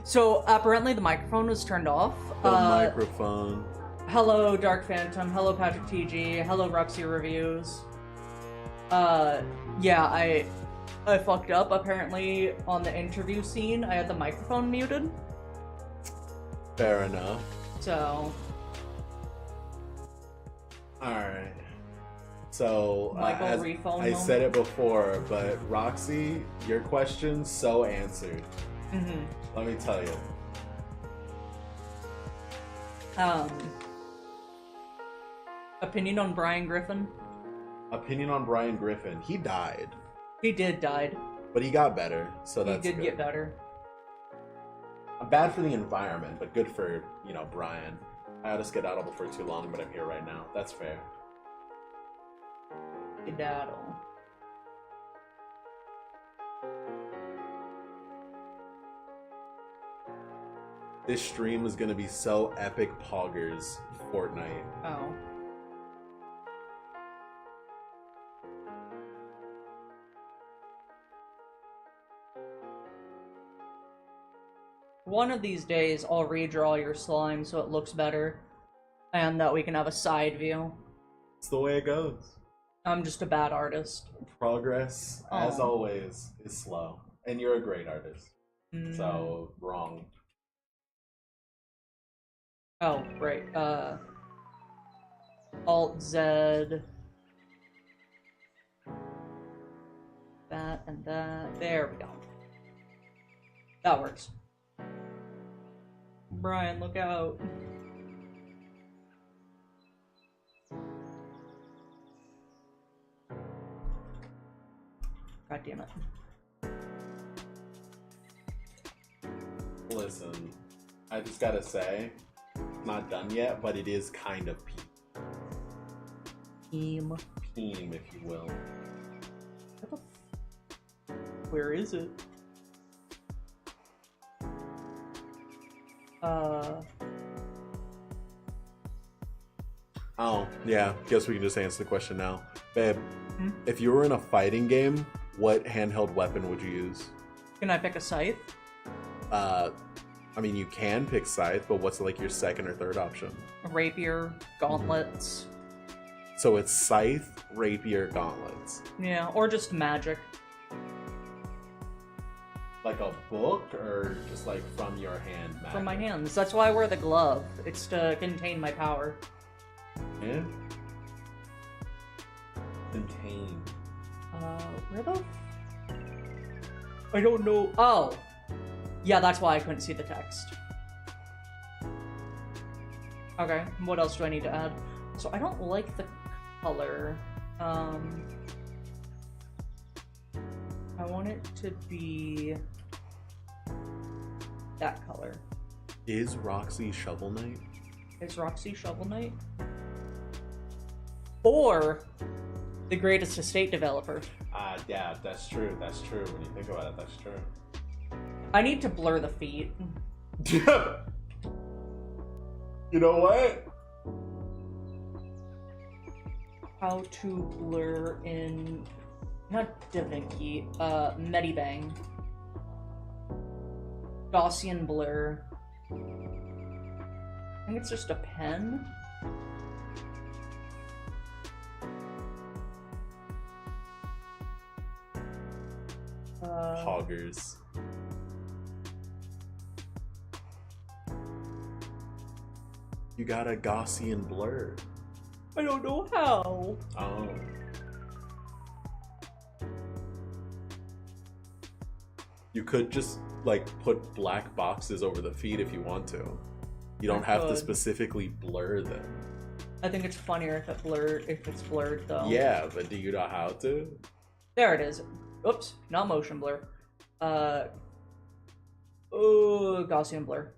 So apparently the microphone was turned off. The microphone. Hello, Dark Phantom. Hello, Patrick TG. Hello, Roxy Reviews. Yeah, I fucked up. Apparently, on the interview scene, I had the microphone muted. Fair enough. So. Alright. So, Michael, as refone I moment. said it before, but Roxy, your question so answered. Mm-hmm. Let me tell you. Opinion on Brian Griffin? Opinion on Brian Griffin. He died, He did died. but he got better, so He that's did good. get better. Bad for the environment, but good for, Brian. I had to skedaddle before too long, but I'm here right now. That's fair. Skedaddle. This stream is gonna be so epic poggers Fortnite. Oh. One of these days, I'll redraw your slime so it looks better, and that we can have a side view. It's the way it goes. I'm just a bad artist. Progress, as Aw. always, is slow. And you're a great artist. Mm. So, wrong. Oh, right. Alt Z. That and that. There we go. That works. Brian, look out. God damn it. Listen, I just gotta say, not done yet, but it is kind of Team. peem, if you will. Where is it? Oh, yeah, guess we can just answer the question now. Babe, Hmm? if you were in a fighting game, what handheld weapon would you use? Can I pick a scythe? I mean, you can pick Scythe, but what's like your second or third option? A rapier, gauntlets. So it's Scythe, Rapier, Gauntlets. Yeah, or just magic. Like a book, or just like from your hand? Magic? From my hands. That's why I wear the glove. It's to contain my power. Yeah. Contain. Where the... I don't know. Oh! Yeah, that's why I couldn't see the text. Okay, what else do I need to add? So I don't like the color. I want it to be that color. Is Roxy Shovel Knight? Is Roxy Shovel Knight? Or the greatest estate developer. Yeah, that's true. That's true. When you think about it, that's true. I need to blur the feet. You know what? How to blur in... Not DaVinci, Medibang. Gaussian blur. I think it's just a pen. Hoggers. You got a Gaussian blur. I don't know how. Oh. You could just like put black boxes over the feet if you want to. You don't have to specifically blur them. I think it's funnier if it's blurred though. Yeah, but do you know how to? There it is. Oops, not motion blur. Gaussian blur.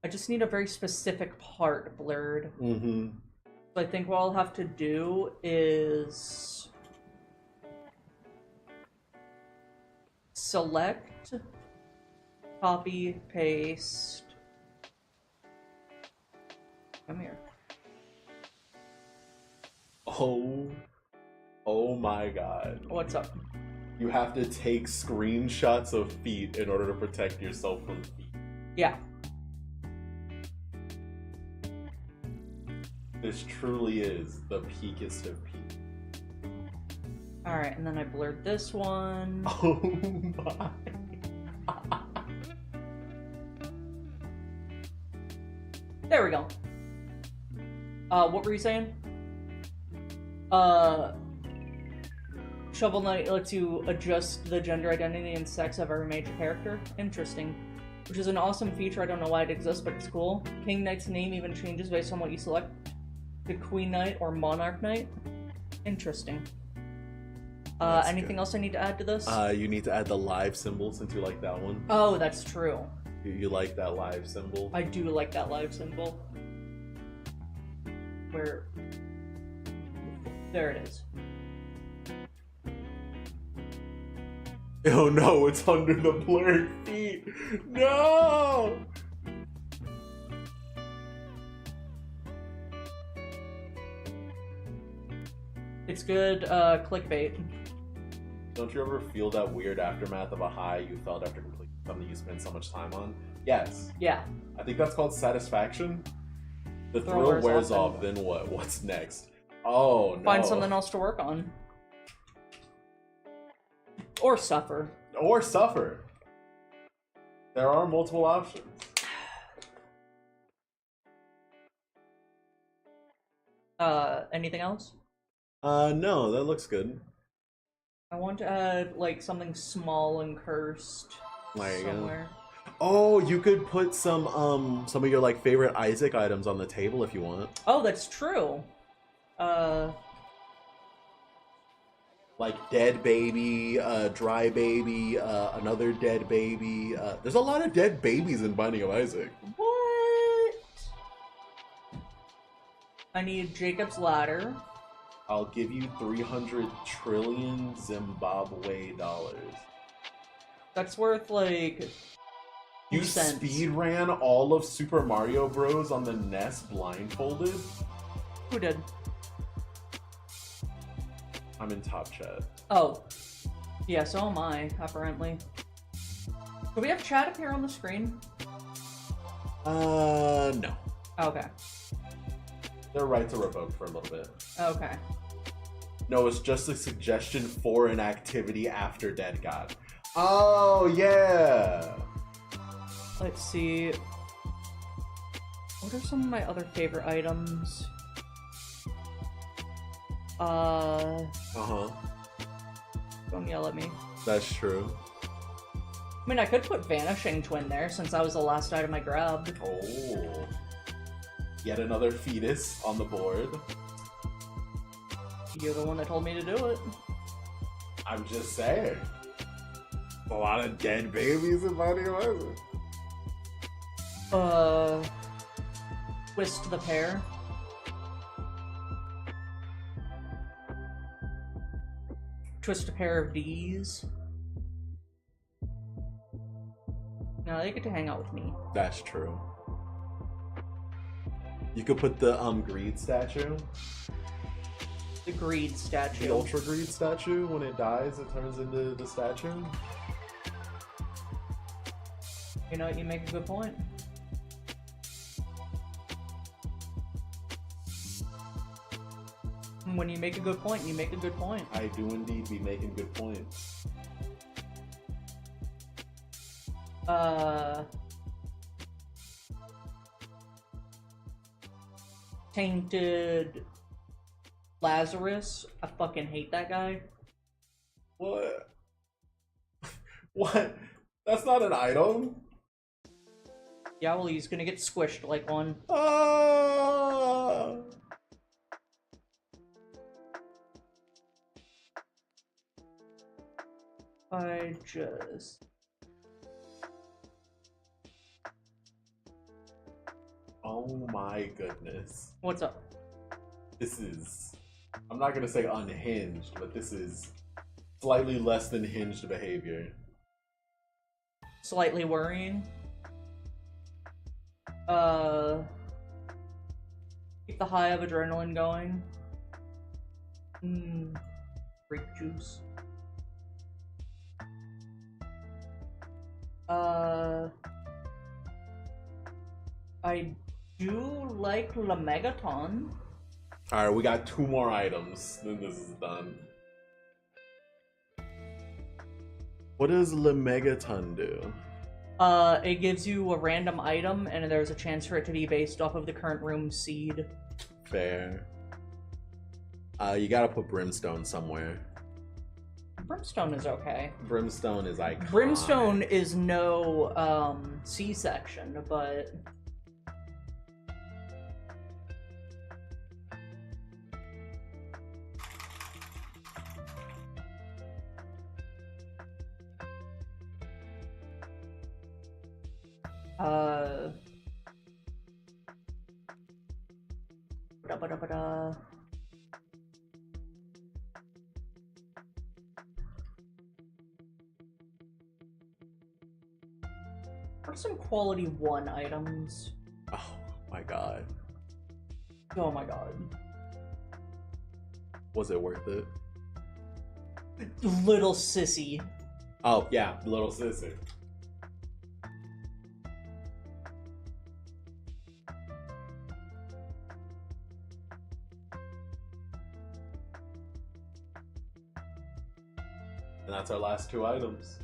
I just need a very specific part blurred. Mm-hmm. So I think what I'll have to do is select, copy, paste. Come here. Oh my god. What's up? You have to take screenshots of feet in order to protect yourself from feet. Yeah. This truly is the peakest of peak. Alright, and then I blurred this one. Oh my. There we go. What were you saying? Shovel Knight lets you adjust the gender identity and sex of every major character. Interesting. Which is an awesome feature. I don't know why it exists, but it's cool. King Knight's name even changes based on what you select. The Queen Knight or Monarch Knight. Interesting. Anything else I need to add to this? You need to add the live symbol since you like that one. Oh, that's true. You like that live symbol? I do like that live symbol. Where... There it is. Oh no, it's under the blurred feet. No! It's good clickbait. Don't you ever feel that weird aftermath of a high you felt after completing something you spent so much time on? Yes. Yeah. I think that's called satisfaction. The thrill wears off, then what? What's next? Oh no. Find something else to work on. Or suffer. Or suffer. There are multiple options. Anything else? No, that looks good. I want to add, like, something small and cursed There you somewhere. go. Oh, you could put some of your, like, favorite Isaac items on the table if you want. Oh, that's true. Like dead baby, dry baby, another dead baby. There's a lot of dead babies in Binding of Isaac. What? I need Jacob's Ladder. I'll give you 300 trillion Zimbabwe dollars. That's worth, like, You 2 cents. speed ran all of Super Mario Bros. On the NES blindfolded? Who did? I'm in top chat. Oh. Yeah, so am I, apparently. Do we have chat up here on the screen? No. Okay. They're right to revoke for a little bit. Okay. No, it's just a suggestion for an activity after Dead God. Oh, yeah! Let's see. What are some of my other favorite items? Uh-huh. Don't yell at me. That's true. I mean, I could put Vanishing Twin there since that was the last item I grabbed. Oh. Yet another fetus on the board. You're the one that told me to do it. I'm just saying. A lot of dead babies in Binding of Isaac. Twist the pair. Twist a pair of these. Now they get to hang out with me. That's true. You could put the greed statue. The greed statue. The ultra greed statue. When it dies, it turns into the statue. You know, you make a good point. When you make a good point, you make a good point. I do indeed be making good points. Tainted Lazarus. I fucking hate that guy. What? What? That's not an item. Yeah, well, he's gonna get squished like one. Ah! I just... Oh my goodness. What's up? This is... I'm not gonna say unhinged, but this is slightly less than hinged behavior. Slightly worrying. Keep the high of adrenaline going. Grape juice. I do like La Megaton. Alright, we got 2 more items, then this is done. What does Le Megaton do? It gives you a random item, and there's a chance for it to be based off of the current room's seed. Fair. You gotta put Brimstone somewhere. Brimstone is okay. Brimstone is iconic. Brimstone is no, C-section, but... Ba-da-ba-da-ba-da. What are some quality 1 items? Oh my god. Oh my god. Was it worth it? Little Sissy. Oh yeah, Little Sissy. And that's our last 2 items.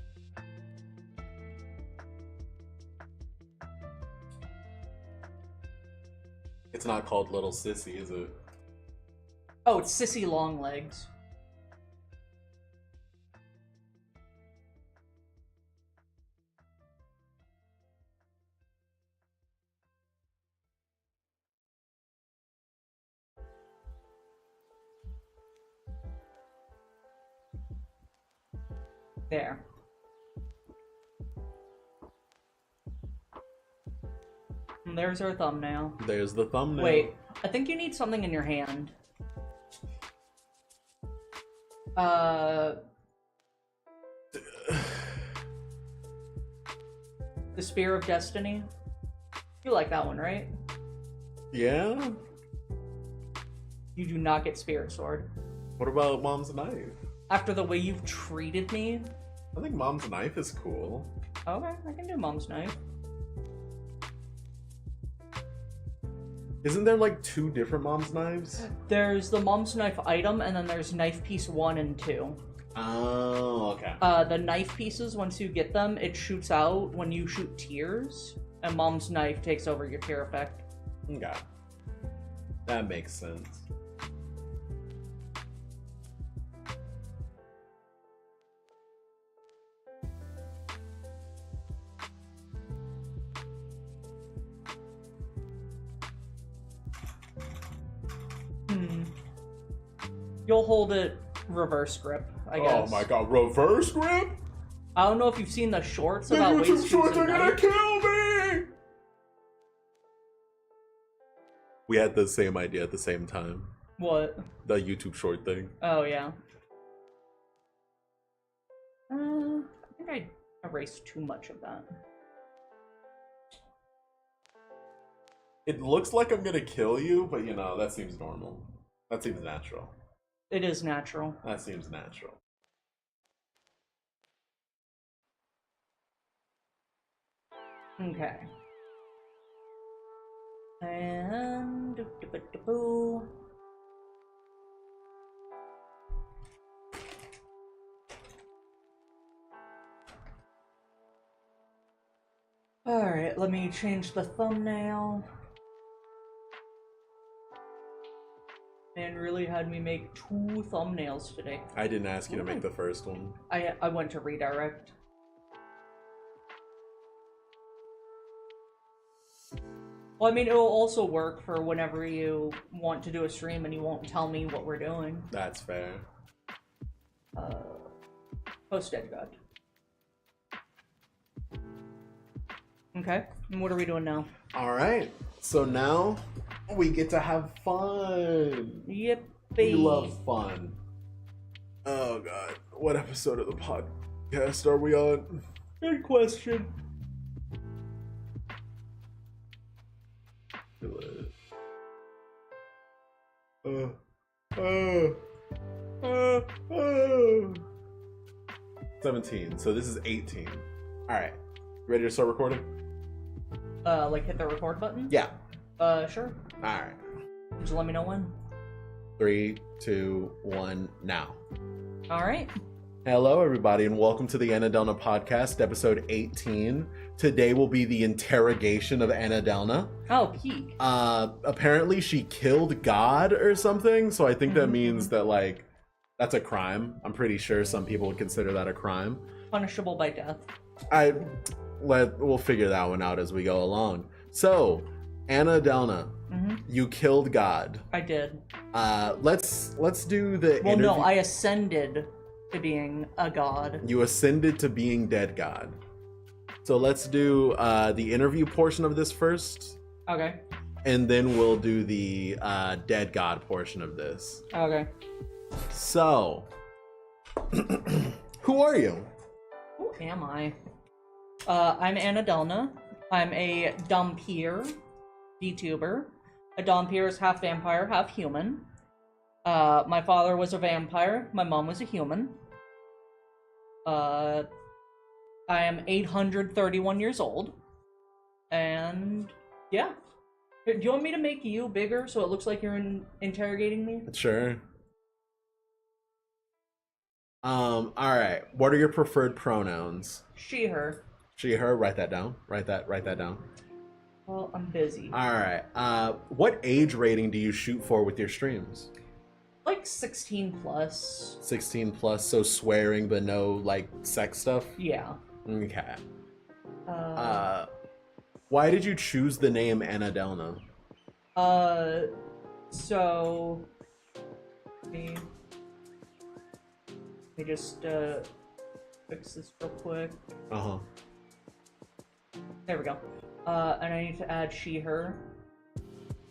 It's not called Little Sissy, is it? Oh, it's Sissy Longlegs. There. And there's our thumbnail. There's the thumbnail. Wait, I think you need something in your hand. The Spear of Destiny. You like that one, right? Yeah? You do not get Spirit Sword. What about Mom's Knife? After the way you've treated me? I think Mom's Knife is cool. Okay, I can do Mom's Knife. Isn't there like 2 different Mom's Knives? There's the Mom's Knife item, and then there's Knife Piece 1 and 2. Oh, okay. The knife pieces, once you get them, it shoots out when you shoot tears, and Mom's Knife takes over your tear effect. Okay. That makes sense. You'll hold it reverse grip, I guess. Oh my god, reverse grip? I don't know if you've seen the shorts The about YouTube ways shorts to are gonna kill me! We had the same idea at the same time. What? The YouTube short thing. Oh, yeah. I think I erased too much of that. It looks like I'm gonna kill you, but you know, that seems normal. That seems natural. It is natural. That seems natural. Okay. And... Alright, let me change the thumbnail. Man really had me make 2 thumbnails today. I didn't ask you to make the first one. I went to redirect. Well, I mean, it will also work for whenever you want to do a stream and you won't tell me what we're doing. That's fair. Post Dead God. Okay, and what are we doing now? Alright, so now we get to have fun. Yippee. We love fun. Oh god, what episode of the podcast are we on? Good question. Uh, 17, so this is 18. Alright, ready to start recording? Like hit the record button? Yeah. Sure. Alright. Just let me know when. 3, 2, 1, now. Alright. Hello, everybody, and welcome to the Anadelna Podcast, episode 18. Today will be the interrogation of Anadelna. Oh, peak. Apparently she killed God or something, so I think that means that, like, that's a crime. I'm pretty sure some people would consider that a crime. Punishable by death. We'll figure that one out as we go along. So, Anadelna, you killed God. I did. Let's do the Well, interview. no, I ascended to being a god. You ascended to being dead God. So let's do the interview portion of this first, Okay. and then we'll do the dead God portion of this. Okay. So, who are you? Who am I? I'm Anadelna. I'm a Dhampir VTuber. A Dhampir is half vampire, half human. My father was a vampire. My mom was a human. I am 831 years old. And yeah. Do you want me to make you bigger so it looks like you're interrogating me? Sure. Alright. What are your preferred pronouns? She, her. She, her, write that down. Write that down. Well, I'm busy. Alright. What age rating do you shoot for with your streams? Like 16 plus. 16 plus, so swearing but no like sex stuff? Yeah. Okay. Why did you choose the name Anadelna? So let me just fix this real quick. Uh-huh. There we go. And I need to add she, her.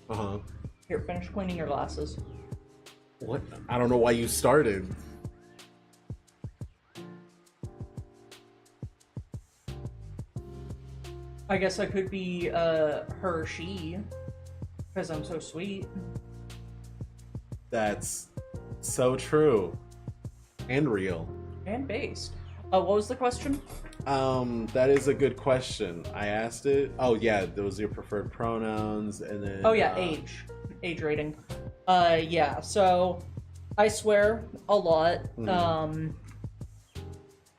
Uh-huh. Here, finish cleaning your glasses. What? I don't know why you started. I guess I could be her, she, because I'm so sweet. That's so true. And real. And based. What was the question? That is a good question. I asked it. Oh yeah, those are your preferred pronouns, and then Oh yeah, age rating. Yeah, so I swear a lot,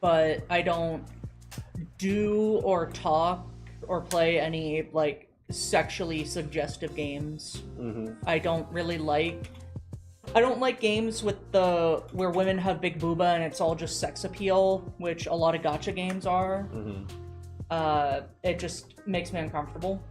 but I don't do or talk or play any like sexually suggestive games. I don't like games with where women have big booba and it's all just sex appeal, which a lot of gacha games are. It just makes me uncomfortable.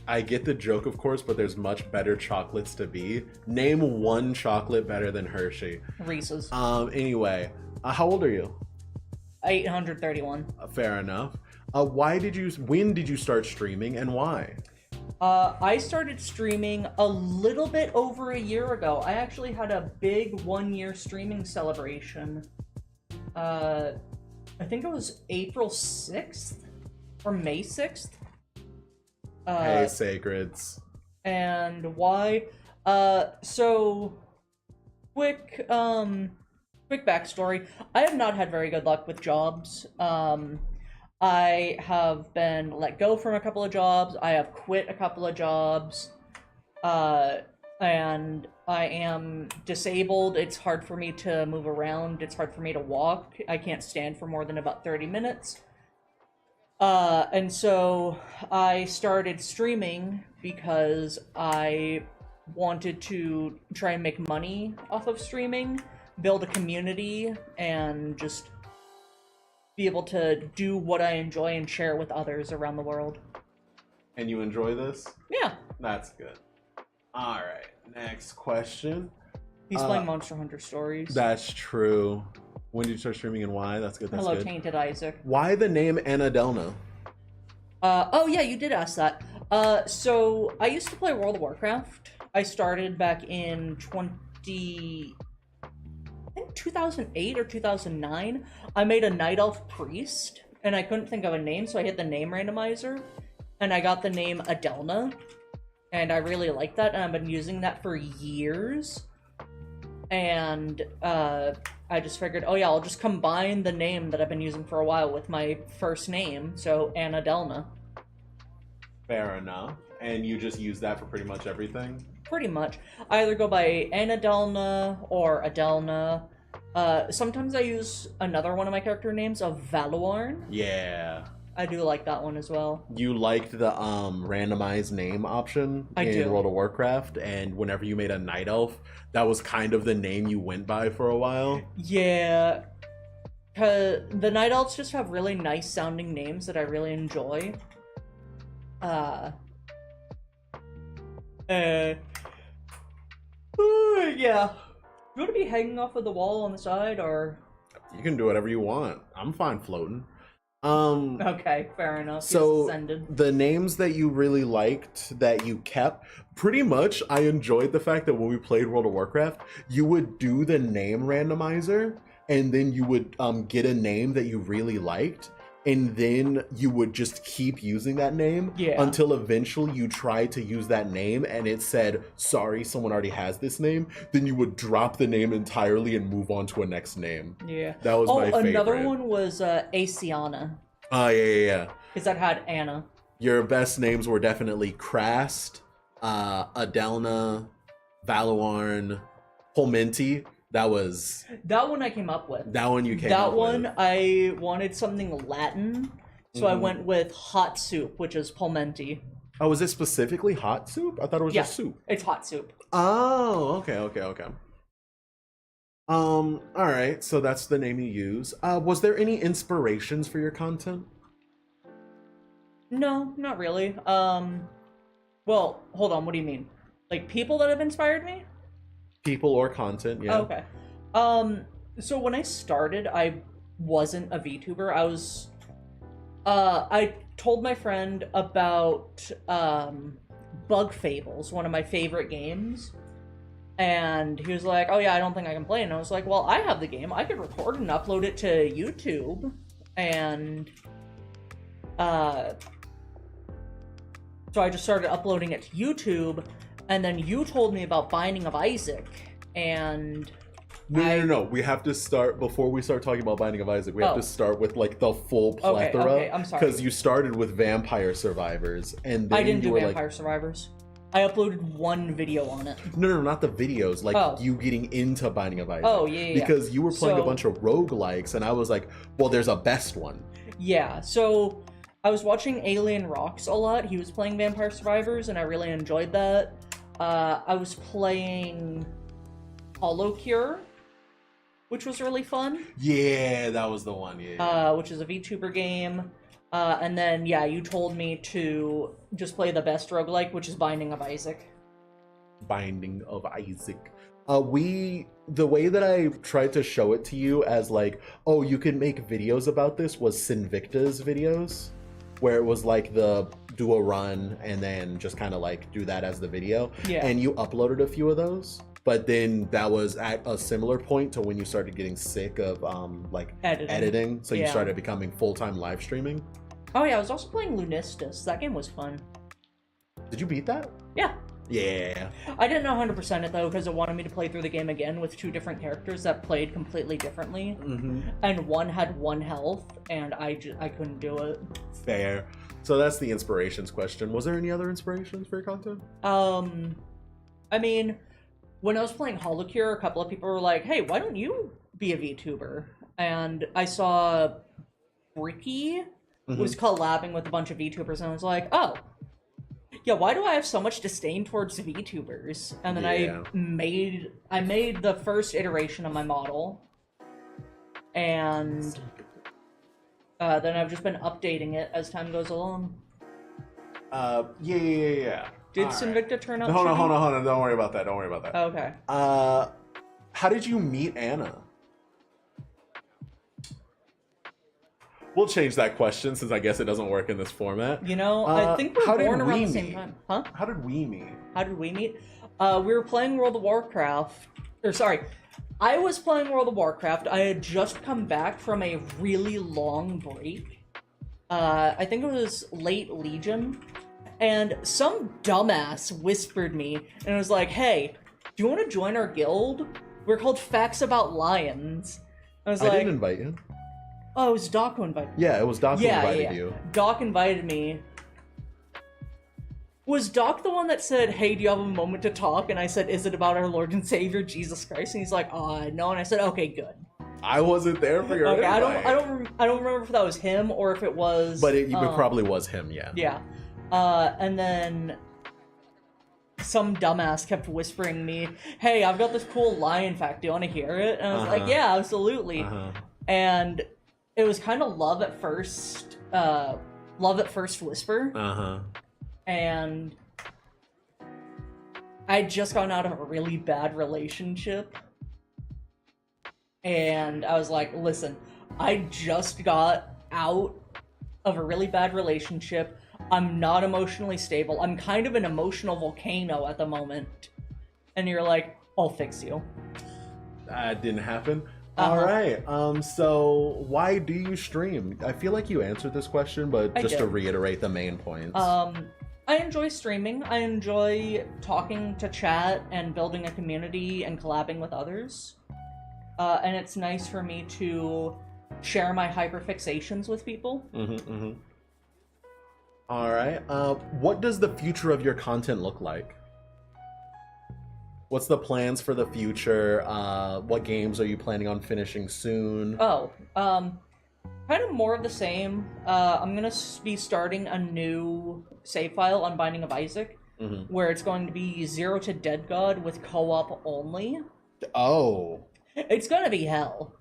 I get the joke, of course, but there's much better chocolates to be. Name one chocolate better than Hershey. Reese's. Anyway, how old are you? 831. Fair enough. When did you start streaming and why? I started streaming a little bit over a year ago. I actually had a big 1-year streaming celebration. I think it was April 6th or May 6th. Hey, Sacreds. And why? So quick backstory. I have not had very good luck with jobs. I have been let go from a couple of jobs. I have quit a couple of jobs. And I am disabled. It's hard for me to move around. It's hard for me to walk. I can't stand for more than about 30 minutes. And so I started streaming because I wanted to try and make money off of streaming, build a community, and just be able to do what I enjoy and share with others around the world. And you enjoy this? Yeah. That's good. All right, next question. He's playing Monster Hunter Stories. That's true. When did you start streaming and why? That's good. That's Hello, good. Tainted Isaac. Why the name Anadelna? Oh yeah, you did ask that. So I used to play World of Warcraft. I started back in I think 2008 or 2009. I made a Night Elf Priest, and I couldn't think of a name, so I hit the name randomizer, and I got the name Adelna, and I really like that, and I've been using that for years. And I just figured, oh yeah, I'll just combine the name that I've been using for a while with my first name, so Anadelna. Fair enough. And you just use that for pretty much everything? Pretty much. I either go by Anadelna or Adelna. Sometimes I use another one of my character names of Valuarn. Yeah. I do like that one as well. You liked the randomized name option in World of Warcraft, and whenever you made a Night Elf, that was kind of the name you went by for a while? Yeah. Cause the Night Elves just have really nice sounding names that I really enjoy. Yeah. You want to be hanging off of the wall on the side, or? You can do whatever you want. I'm fine floating. Okay, fair enough. So the names that you really liked that you kept, pretty much I enjoyed the fact that when we played World of Warcraft, you would do the name randomizer, and then you would get a name that you really liked, and then you would just keep using that name until eventually you tried to use that name and it said, sorry, someone already has this name. Then you would drop the name entirely and move on to a next name. Yeah. That was my favorite. Another one was Asiana. Oh, yeah. Because that had Anna. Your best names were definitely Krast, Adelna, Valuarn, Polmenti. That one I came up with. That one you came up with. That one, I wanted something Latin, so I went with hot soup, which is Polmenti. Oh, is it specifically hot soup? I thought it was just soup. It's hot soup. Oh, okay. All right, so that's the name you use. Was there any inspirations for your content? No, not really. Well, hold on, what do you mean? Like people that have inspired me? People or content, yeah. Oh, okay. So when I started, I wasn't a VTuber. I was, I told my friend about, Bug Fables, one of my favorite games. And he was like, oh yeah, I don't think I can play it. And I was like, well, I have the game. I could record and upload it to YouTube. And, so I just started uploading it to YouTube. And then you told me about Binding of Isaac, and No. We have to start, before we start talking about Binding of Isaac, we have to start with, like, the full plethora. Okay, I'm sorry. Because you started with Vampire Survivors, and then I didn't do were Vampire Survivors. I uploaded one video on it. No, not the videos, like, you getting into Binding of Isaac. Oh, yeah. Because you were playing a bunch of roguelikes, and I was like, well, there's a best one. Yeah, so I was watching Alien Rocks a lot. He was playing Vampire Survivors, and I really enjoyed that. I was playing HoloCure, which was really fun. Yeah, that was the one, yeah. Which is a VTuber game. And then, yeah, you told me to just play the best roguelike, which is Binding of Isaac. Binding of Isaac. The way that I tried to show it to you as like, oh, you can make videos about this was Sinvicta's videos, where it was like do a run and then just kind of like do that as the video. Yeah. And you uploaded a few of those, but then that was at a similar point to when you started getting sick of like editing. So you started becoming full-time live streaming. Oh yeah, I was also playing Lunistus. That game was fun. Did you beat that? Yeah. Yeah. I didn't know 100% it though, because it wanted me to play through the game again with two different characters that played completely differently. And one had 1 health, and I couldn't do it. Fair. So that's the inspirations question. Was there any other inspirations for your content? I mean, when I was playing HoloCure, a couple of people were like, hey, why don't you be a VTuber? And I saw Bricky was collabing with a bunch of VTubers, and I was like, oh, yeah, why do I have so much disdain towards VTubers? And then Yeah. I made the first iteration of my model, and then I've just been updating it as time goes along. Yeah. Did All right. Sinvicta turn out? Hold on, shitty? hold on. Don't worry about that. Don't worry about that. Okay. How did you meet Anna? We'll change that question since I guess it doesn't work in this format. You know, I think we're how did born around we the same meet? time. Huh? How did we meet? How did we meet? We were playing World of Warcraft. Or sorry, I was playing World of Warcraft. I had just come back from a really long break. I think it was late Legion. And some dumbass whispered me and was like, hey, do you want to join our guild? We're called Facts About Lions. I was I like, didn't invite you. oh, it was Doc who invited me. Yeah, it was Doc who invited you. Doc invited me. Was Doc the one that said, hey, do you have a moment to talk? And I said, is it about our Lord and Savior, Jesus Christ? And he's like, no. And I said, okay, good. I wasn't there for your Okay, invite. I don't remember if that was him or if it was... But it probably was him, yeah. Yeah. And then some dumbass kept whispering me, hey, I've got this cool lion fact. Do you want to hear it? And I was like, yeah, absolutely. And it was kind of love at first whisper. And I'd just gotten out of a really bad relationship. And I was like, listen, I just got out of a really bad relationship. I'm not emotionally stable. I'm kind of an emotional volcano at the moment. And you're like, I'll fix you. That didn't happen. All right. So why do you stream? I feel like you answered this question, but just to reiterate the main points. I enjoy streaming. I enjoy talking to chat and building a community and collabing with others. And it's nice for me to share my hyperfixations with people. All right. What does the future of your content look like? What's the plans for the future? What games are you planning on finishing soon? Kind of more of the same. I'm gonna be starting a new save file on Binding of Isaac, where it's going to be 0 to Dead God with co-op only. Oh. It's gonna be hell.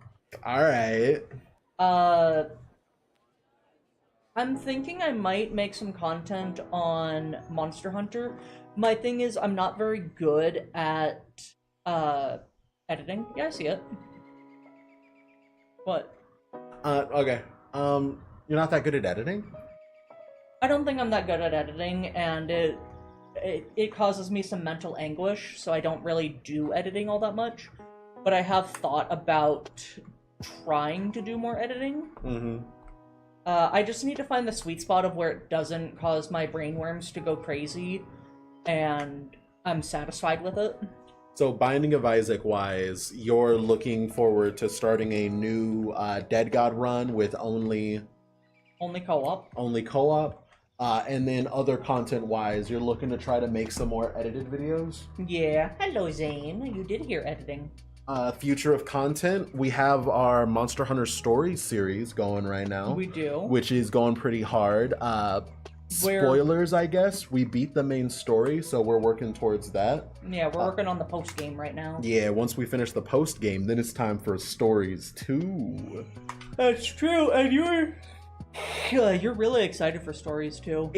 All right. I'm thinking I might make some content on Monster Hunter. My thing is, I'm not very good at editing. Yeah, I see it. What? Okay. You're not that good at editing? I don't think I'm that good at editing, and it causes me some mental anguish, so I don't really do editing all that much. But I have thought about trying to do more editing. I just need to find the sweet spot of where it doesn't cause my brainworms to go crazy, and I'm satisfied with it. So Binding of Isaac wise, you're looking forward to starting a new Dead God run with only co-op. Only co-op. And then other content wise, you're looking to try to make some more edited videos? Yeah. Hello, Zane. You did hear editing. Future of content, we have our Monster Hunter Stories series going right now. We do. Which is going pretty hard. Spoilers, I guess. We beat the main story, so we're working towards that. Yeah, we're working on the post-game right now. Yeah, once we finish the post-game, then it's time for Stories 2. That's true, and you're really excited for Stories 2.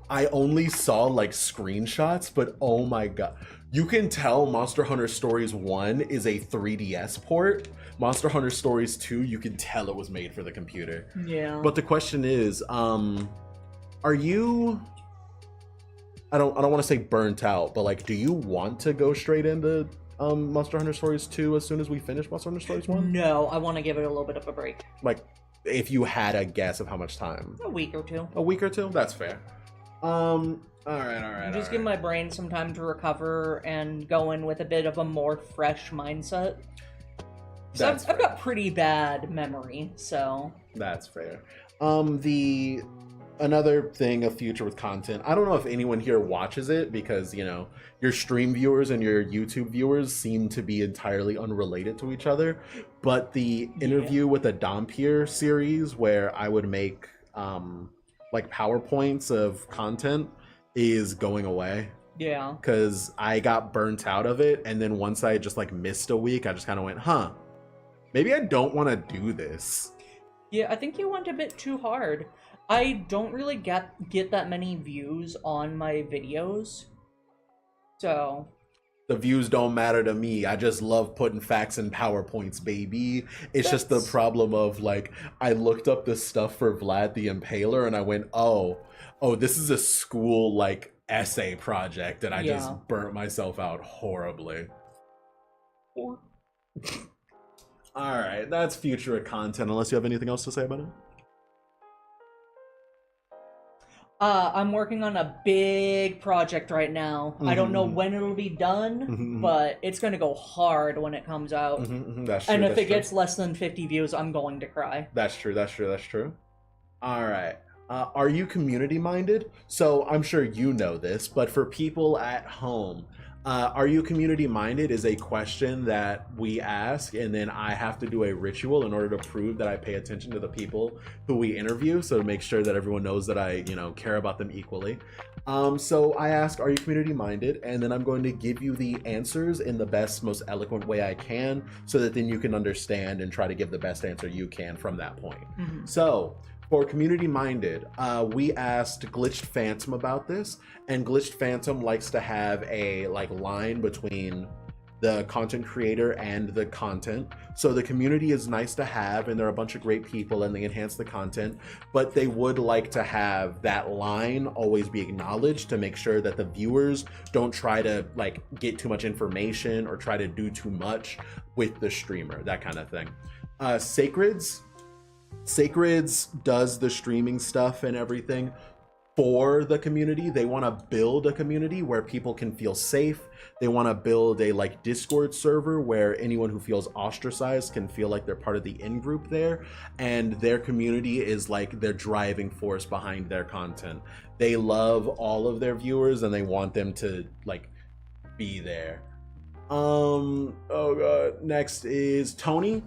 I only saw, like, screenshots, but oh my god. You can tell Monster Hunter Stories 1 is a 3DS port. Monster Hunter Stories 2, you can tell it was made for the computer. Yeah. But the question is, are you... I don't want to say burnt out, but, like, do you want to go straight into Monster Hunter Stories 2 as soon as we finish Monster Hunter Stories 1? No, I want to give it a little bit of a break. Like, if you had a guess of how much time? A week or two. A week or two? That's fair. All right. Just give my brain some time to recover and go in with a bit of a more fresh mindset. So I've got pretty bad memory, so... That's fair. Another thing of future with content, I don't know if anyone here watches it because, you know, your stream viewers and your YouTube viewers seem to be entirely unrelated to each other, but the interview with the Dompier series where I would make like PowerPoints of content is going away. Yeah. Because I got burnt out of it, and then once I just like missed a week, I just kind of went, huh, maybe I don't want to do this. Yeah, I think you went a bit too hard. I don't really get that many views on my videos. So the views don't matter to me. I just love putting facts in PowerPoints, baby. It's just the problem of like, I looked up this stuff for Vlad the Impaler and I went, oh, this is a school like essay project, and I just burnt myself out horribly. All right, that's future content, unless you have anything else to say about it. I'm working on a big project right now. I don't know when it'll be done, but it's going to go hard when it comes out. That's true. And if it gets less than 50 views, I'm going to cry. That's true. All right. Are you community minded? So I'm sure you know this, but for people at home, are you community minded is a question that we ask, and then I have to do a ritual in order to prove that I pay attention to the people who we interview, so to make sure that everyone knows that I, care about them equally. So I ask, are you community minded? And then I'm going to give you the answers in the best, most eloquent way I can, so that then you can understand and try to give the best answer you can from that point. So for community minded, we asked Glitched Phantom about this, and Glitched Phantom likes to have a line between the content creator and the content. So the community is nice to have, and they're a bunch of great people and they enhance the content, but they would like to have that line always be acknowledged to make sure that the viewers don't try to get too much information or try to do too much with the streamer, that kind of thing. Sacreds does the streaming stuff and everything for the community. They want to build a community where people can feel safe. They want to build a Discord server where anyone who feels ostracized can feel like they're part of the in-group there, and their community is their driving force behind their content. They love all of their viewers and they want them to be there. Oh god, next is Tony.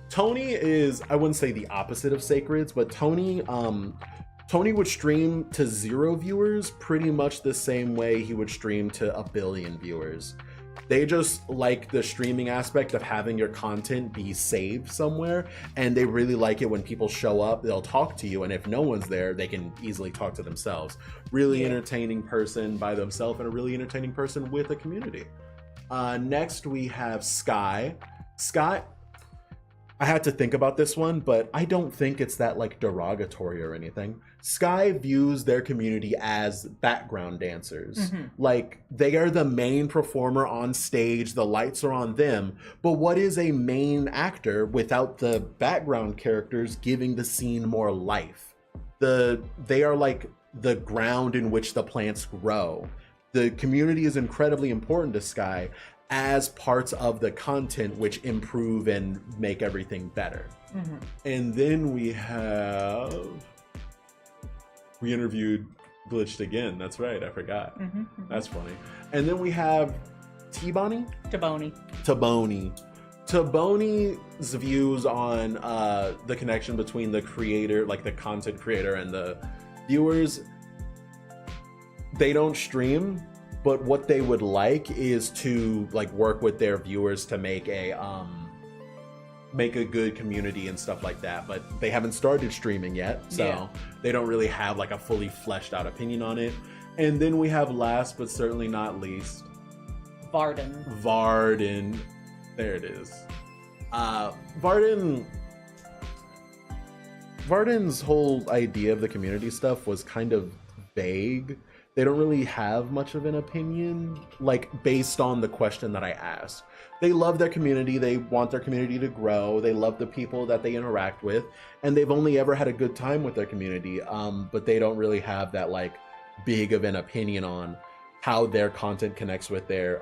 Tony is, I wouldn't say the opposite of Sacreds, but Tony would stream to 0 viewers pretty much the same way he would stream to 1 billion viewers. They just like the streaming aspect of having your content be saved somewhere, and they really like it when people show up, they'll talk to you, and if no one's there, they can easily talk to themselves. Really entertaining person by themselves, and a really entertaining person with a community. Next we have Sky. Sky, I had to think about this one, but I don't think it's that derogatory or anything. Sky views their community as background dancers. They are the main performer on stage, the lights are on them, but what is a main actor without the background characters giving the scene more life? They are the ground in which the plants grow. The community is incredibly important to Sky as parts of the content which improve and make everything better. And then we interviewed Glitched again. That's right, I forgot. That's funny. And then we have Taboni's views on the connection between the creator, the content creator, and the viewers. They don't stream, but what they would like is to work with their viewers to make a good community and stuff like that, but they haven't started streaming yet, so they don't really have a fully fleshed out opinion on it. And then we have, last but certainly not least, Varden. There it is. Varden's whole idea of the community stuff was kind of vague. They don't really have much of an opinion, based on the question that I asked. They love their community, they want their community to grow, they love the people that they interact with, and they've only ever had a good time with their community, but they don't really have that, big of an opinion on how their content connects with their,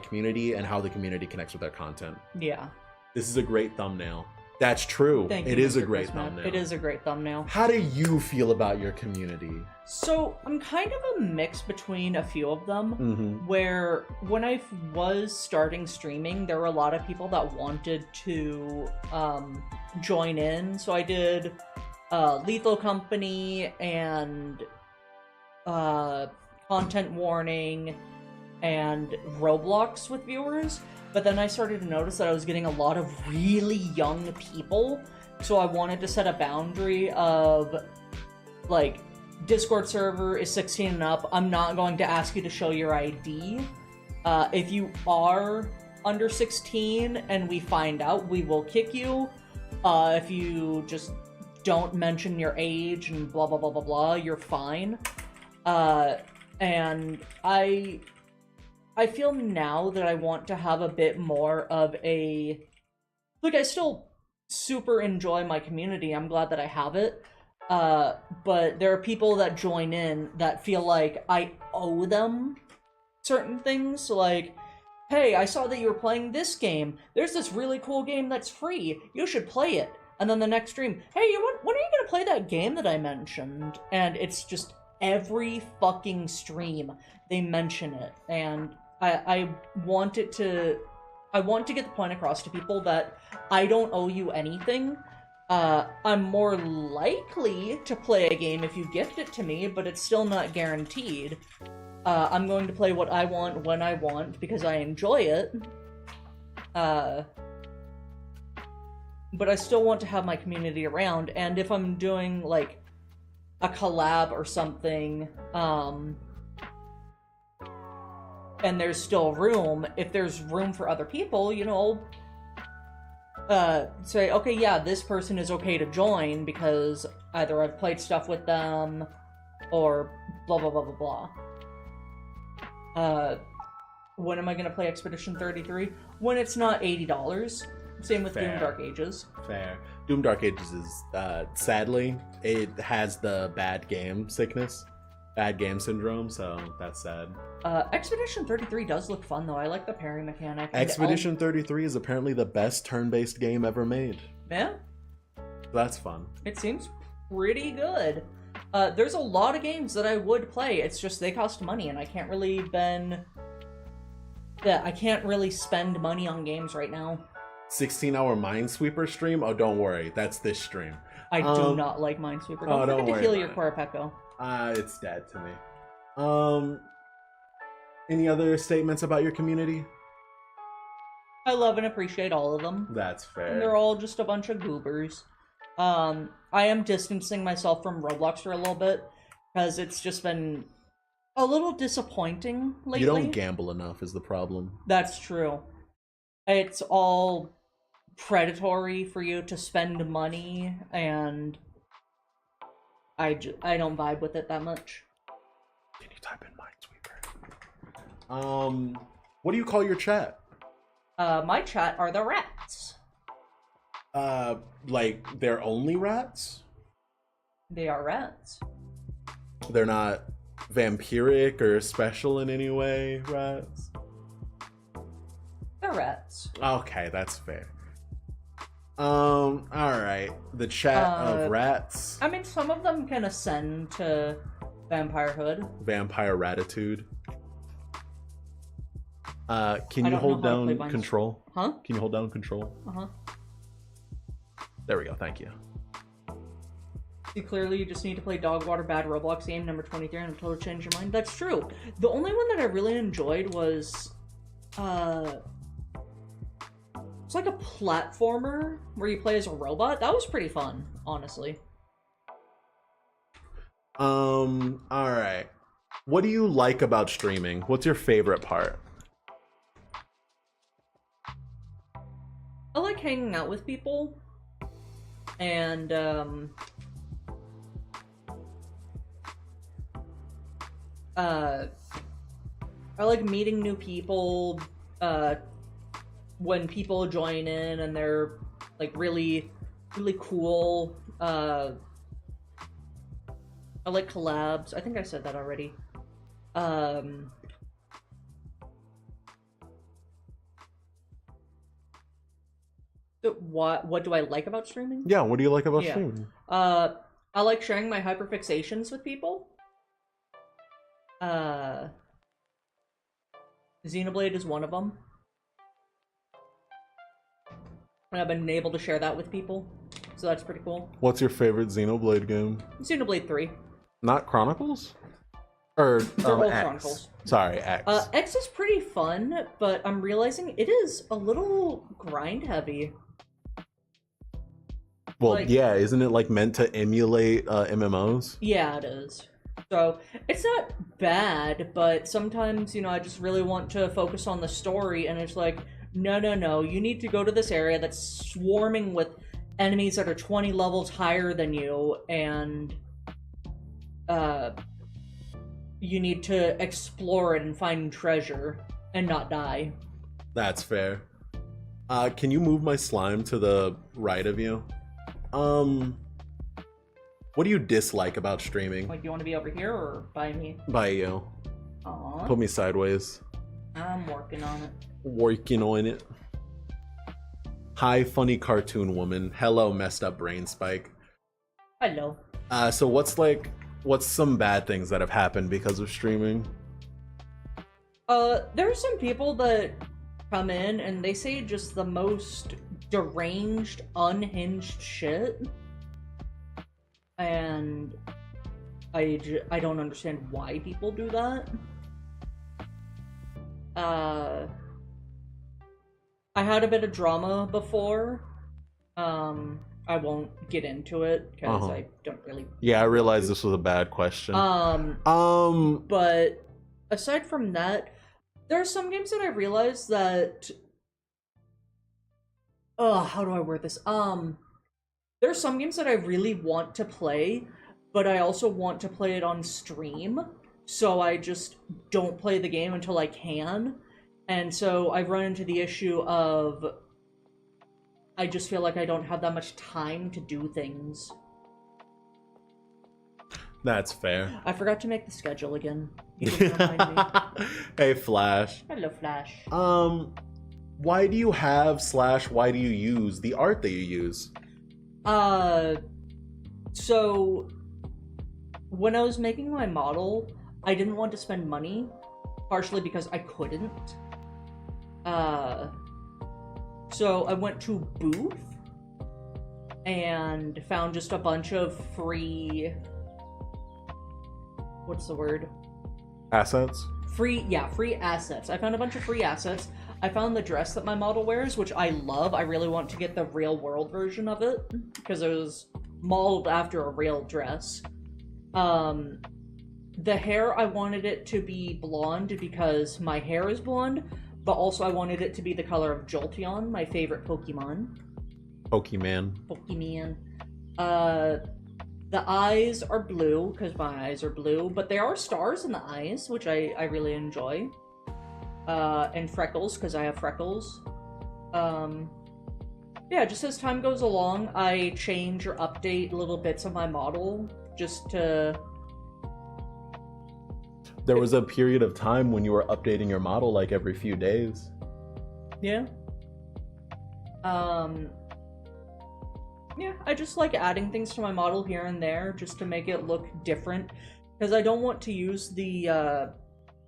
community, and how the community connects with their content. Yeah. This is a great thumbnail. That's true. Thank you, it is Mr. a great Christmas. thumbnail. It is a great thumbnail. How do you feel about your community? So I'm kind of a mix between a few of them, where when I was starting streaming, there were a lot of people that wanted to join in. So I did Lethal Company and content warning and Roblox with viewers, but then I started to notice that I was getting a lot of really young people, so I wanted to set a boundary of, like, Discord server is 16 and up, I'm not going to ask you to show your ID. If you are under 16 and we find out, we will kick you. If you just don't mention your age and blah blah blah blah blah, you're fine. And I feel now that I want to have a bit more of a... Like, I still super enjoy my community, I'm glad that I have it, but there are people that join in that feel like I owe them certain things, like, hey, I saw that you were playing this game, there's this really cool game that's free, you should play it. And then the next stream, hey, when are you gonna play that game that I mentioned? And it's just every fucking stream they mention it, and I want it to... I want to get the point across to people that I don't owe you anything. I'm more likely to play a game if you gift it to me, but it's still not guaranteed. I'm going to play what I want when I want because I enjoy it. But I still want to have my community around, and if I'm doing, like, a collab or something, and there's still room, if there's room for other people, you know, say, okay, yeah, this person is okay to join because either I've played stuff with them, or blah blah blah blah blah. When am I gonna play Expedition 33? When it's not $80. Same with Fair. Doom Dark Ages. Fair. Doom Dark Ages is, sadly, it has the bad game sickness. Bad game syndrome, so that's sad. Expedition 33 does look fun, though. I like the parry mechanic. Expedition 33 is apparently the best turn-based game ever made. Yeah, That's fun. it seems pretty good. There's a lot of games that I would play. It's just they cost money, and I can't really spend money on games right now. 16-hour Minesweeper stream? Oh, don't worry. That's this stream. I do not like Minesweeper. Oh, Don't don't forget to worry heal about your it. Korapeko. It's dead to me. Any other statements about your community? I love and appreciate all of them. That's fair. And they're all just a bunch of goobers. I am distancing myself from Roblox for a little bit, because it's just been a little disappointing lately. You don't gamble enough is the problem. That's true. It's all predatory for you to spend money, and I don't vibe with it that much. Can you type in Minesweeper? What do you call your chat? My chat are the rats. Like, they're only rats? They are rats. They're not vampiric or special in any way, rats? They're rats. Okay, that's fair. Alright. The chat of rats. I mean, some of them can ascend to vampirehood. Vampire ratitude. Can I you don't hold know how to play down Vines. control? Huh? Can you hold down control? Uh-huh. There we go, thank you. See, clearly you just need to play Dogwater Bad Roblox game number 23 and it'll change your mind. That's true. The only one that I really enjoyed was, it's like a platformer where you play as a robot. That was pretty fun, honestly. Alright. What do you like about streaming? What's your favorite part? I like hanging out with people, and I like meeting new people, when people join in and they're like really cool. I like collabs. I think I said that already. What do I like about streaming? Yeah, what do you like about Yeah. streaming? I like sharing my hyperfixations with people. Xenoblade is one of them. And I've been able to share that with people. so that's pretty cool. What's your favorite Xenoblade game? Xenoblade 3. Not Chronicles? Or They're all X. Chronicles. Sorry, X. X is pretty fun, but I'm realizing it is a little grind heavy. Well, like- yeah, isn't it like meant to emulate MMOs? Yeah, it is. So it's not bad, but sometimes, you know, I just really want to focus on the story, and it's like, no, you need to go to this area that's swarming with enemies that are 20 levels higher than you, and you need to explore it and find treasure and not die. That's fair. Can you move my slime to the right of you? What do you dislike about streaming? Like, do you want to be over here or by me? By you. Aww. Put me sideways. I'm working on it. Working on it. Hi, funny cartoon woman. Hello, messed up brain spike. Hello. So what's some bad things that have happened because of streaming? There are some people that come in and they say just the most deranged, unhinged shit. And I don't understand why people do that. I had a bit of drama before. I won't get into it because I don't really. Yeah, I realized this was a bad question. But aside from that, there are some games that I realized that. How do I word this? There are some games that I really want to play, but I also want to play it on stream, so I just don't play the game until I can. And so I've run into the issue of I just feel like I don't have that much time to do things. That's fair. I forgot to make the schedule again. You didn't remind me. Hey, Flash. Hello, Flash. Why do you have / why do you use the art that you use? So when I was making my model, I didn't want to spend money, partially because I couldn't. So I went to Booth and found just a bunch of free, what's the word? Assets? Free assets. I found a bunch of free assets. I found the dress that my model wears, which I love. I really want to get the real world version of it, because it was modeled after a real dress. The hair, I wanted it to be blonde because my hair is blonde, but also I wanted it to be the color of Jolteon, my favorite Pokemon. Pokemon. The eyes are blue, because my eyes are blue, but there are stars in the eyes, which I really enjoy. And freckles, because I have freckles. Yeah, just as time goes along, I change or update little bits of my model, just to... There was a period of time when you were updating your model like every few days. Yeah. Yeah, I just like adding things to my model here and there, just to make it look different, because I don't want to use the,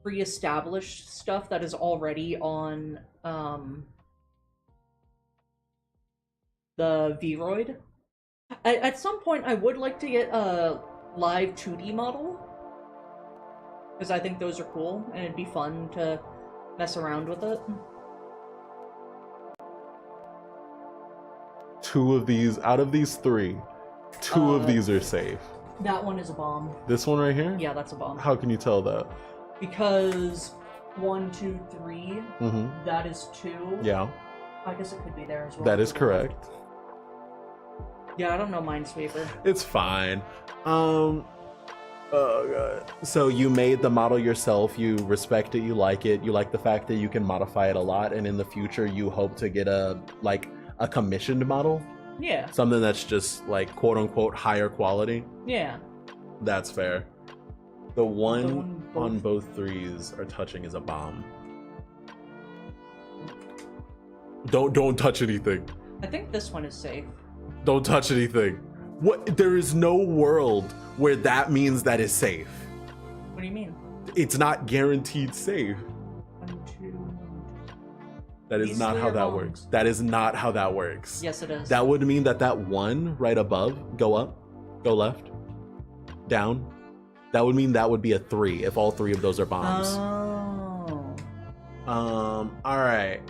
pre-established stuff that is already on the Vroid. At some point, I would like to get a live 2D model, because I think those are cool, and it'd be fun to mess around with it. Two of these, out of these three, two of these are safe. That one is a bomb. This one right here? Yeah, that's a bomb. How can you tell that? Because 1, 2, 3, that is 2. Yeah. I guess it could be there as well. That is correct. Yeah, I don't know Minesweeper. It's fine. Oh god. So you made the model yourself, you respect it, you like the fact that you can modify it a lot, and in the future you hope to get a commissioned model? Yeah. Something that's just like quote unquote higher quality? Yeah. That's fair. The one on both threes are touching is a bomb. Don't touch anything. I think this one is safe. Don't touch anything. What? There is no world where that means that is safe. What do you mean? It's not guaranteed safe. 1, 2. That is These not three how are that bombs. works. That is not how that works. Yes, it is. That would mean that that one right above, go up, go left, down. That would mean that would be a 3 if all 3 of those are bombs. Oh. All right.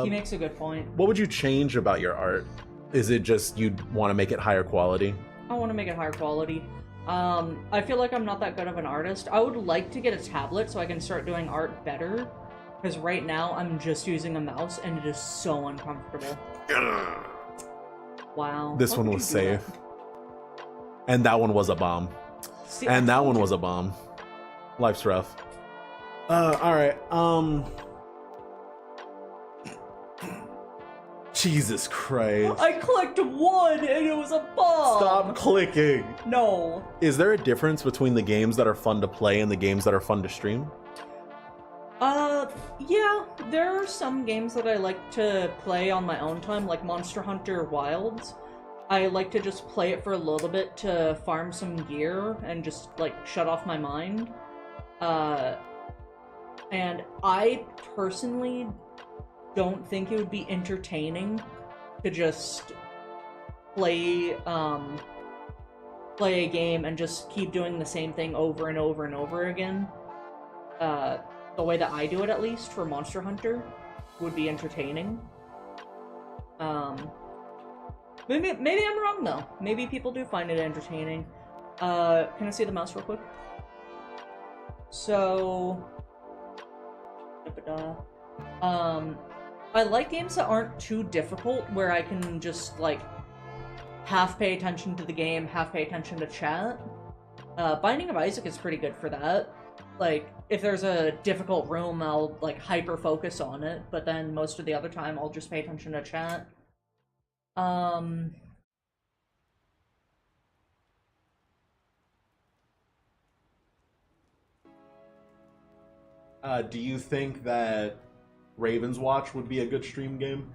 He makes a good point. What would you change about your art? Is it just you'd want to make it higher quality? I want to make it higher quality. I feel like I'm not that good of an artist. I would like to get a tablet so I can start doing art better. Because right now I'm just using a mouse and it is so uncomfortable. Wow. This Why one would was you do safe. that? And that one was a bomb. See, And I that told one you. was a bomb. Life's rough. All right. Jesus Christ. I clicked 1 and it was a bomb! Stop clicking. No. Is there a difference between the games that are fun to play and the games that are fun to stream? Yeah, there are some games that I like to play on my own time, like Monster Hunter Wilds. I like to just play it for a little bit to farm some gear and just, like, shut off my mind. And I personally don't think it would be entertaining to just play a game and just keep doing the same thing over and over and over again. The way that I do it, at least, for Monster Hunter, would be entertaining. Maybe I'm wrong, though. Maybe people do find it entertaining. Can I see the mouse real quick? So... I like games that aren't too difficult, where I can just, like, half pay attention to the game, half pay attention to chat. Binding of Isaac is pretty good for that. Like, if there's a difficult room, I'll, like, hyper-focus on it, but then most of the other time, I'll just pay attention to chat. Do you think that Raven's Watch would be a good stream game?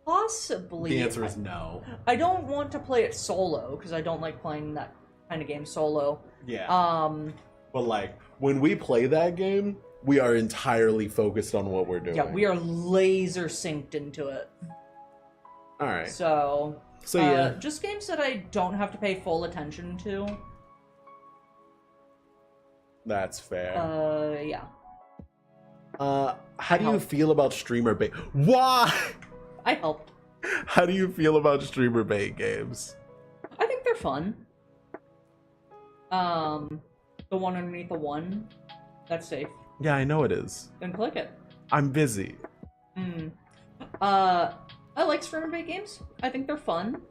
Possibly. The answer is no. I don't want to play it solo, because I don't like playing that kind of game solo. Yeah. But like, when we play that game, we are entirely focused on what we're doing. Yeah, we are laser synced into it. Alright. So yeah. just games that I don't have to pay full attention to. That's fair. Yeah. How do you feel about streamer bait? Why? I helped. How do you feel about streamer bait games? I think they're fun. The one underneath the one, that's safe. Yeah, I know it is. Then click it. I'm busy. I like streamer bait games. I think they're fun.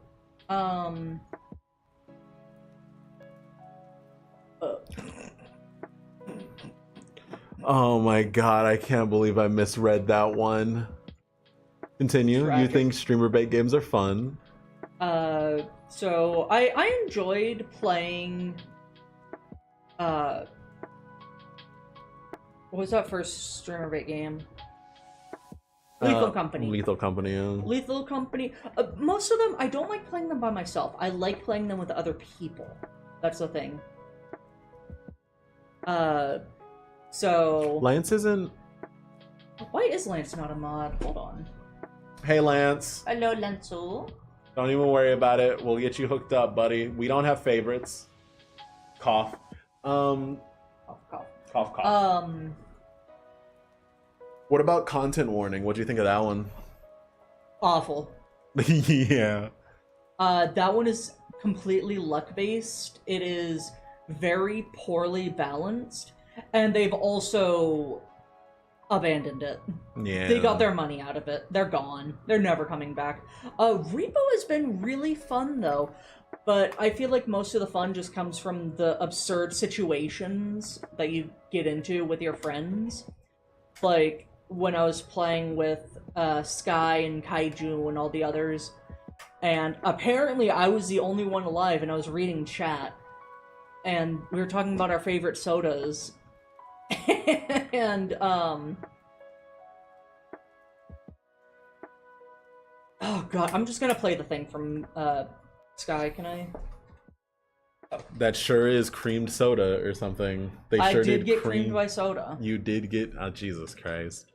Oh my god, I can't believe I misread that one. Continue. Tragic. You think streamer bait games are fun? So I enjoyed playing, what was that first streamer bait game? Lethal Company. Lethal Company, yeah. Lethal Company. Most of them, I don't like playing them by myself. I like playing them with other people. That's the thing. So... Lance isn't... Why is Lance not a mod? Hold on. Hey, Lance. Hello, Lanceul. Don't even worry about it. We'll get you hooked up, buddy. We don't have favorites. Cough. Cough, cough. Cough, cough. What about Content Warning? What do you think of that one? Awful. Yeah. That one is completely luck-based. It is very poorly balanced. And they've also abandoned it. Yeah. They got their money out of it. They're gone. They're never coming back. Repo has been really fun, though. But I feel like most of the fun just comes from the absurd situations that you get into with your friends. Like, when I was playing with Sky and Kaiju and all the others. And apparently I was the only one alive, and I was reading chat. And we were talking about our favorite sodas. And, oh god, I'm just gonna play the thing from, Sky, can I? That sure is creamed soda or something. They I sure did get cream... creamed by soda. You did get... Oh, Jesus Christ.